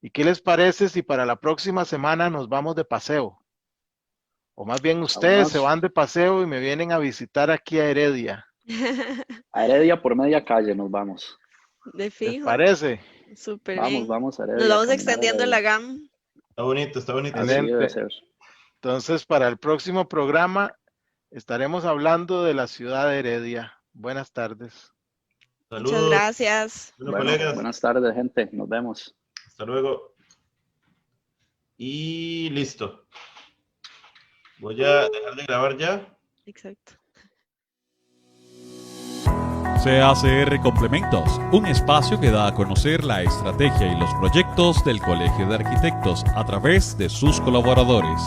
¿Y qué les parece si para la próxima semana nos vamos de paseo? O más bien ustedes se van de paseo y me vienen a visitar aquí a Heredia. A Heredia por media calle nos vamos. De fijo. ¿Les parece? Súper bien. Vamos a Heredia. Nos vamos extendiendo la gama. Está bonito, está bonito. Así debe ser. Entonces, para el próximo programa estaremos hablando de la ciudad de Heredia. Buenas tardes. Saludos. Muchas gracias. Bueno, colegas. Buenas tardes, gente. Nos vemos. Hasta luego. Y listo. Voy a dejar de grabar ya. Exacto. CACR Complementos, un espacio que da a conocer la estrategia y los proyectos del Colegio de Arquitectos a través de sus colaboradores.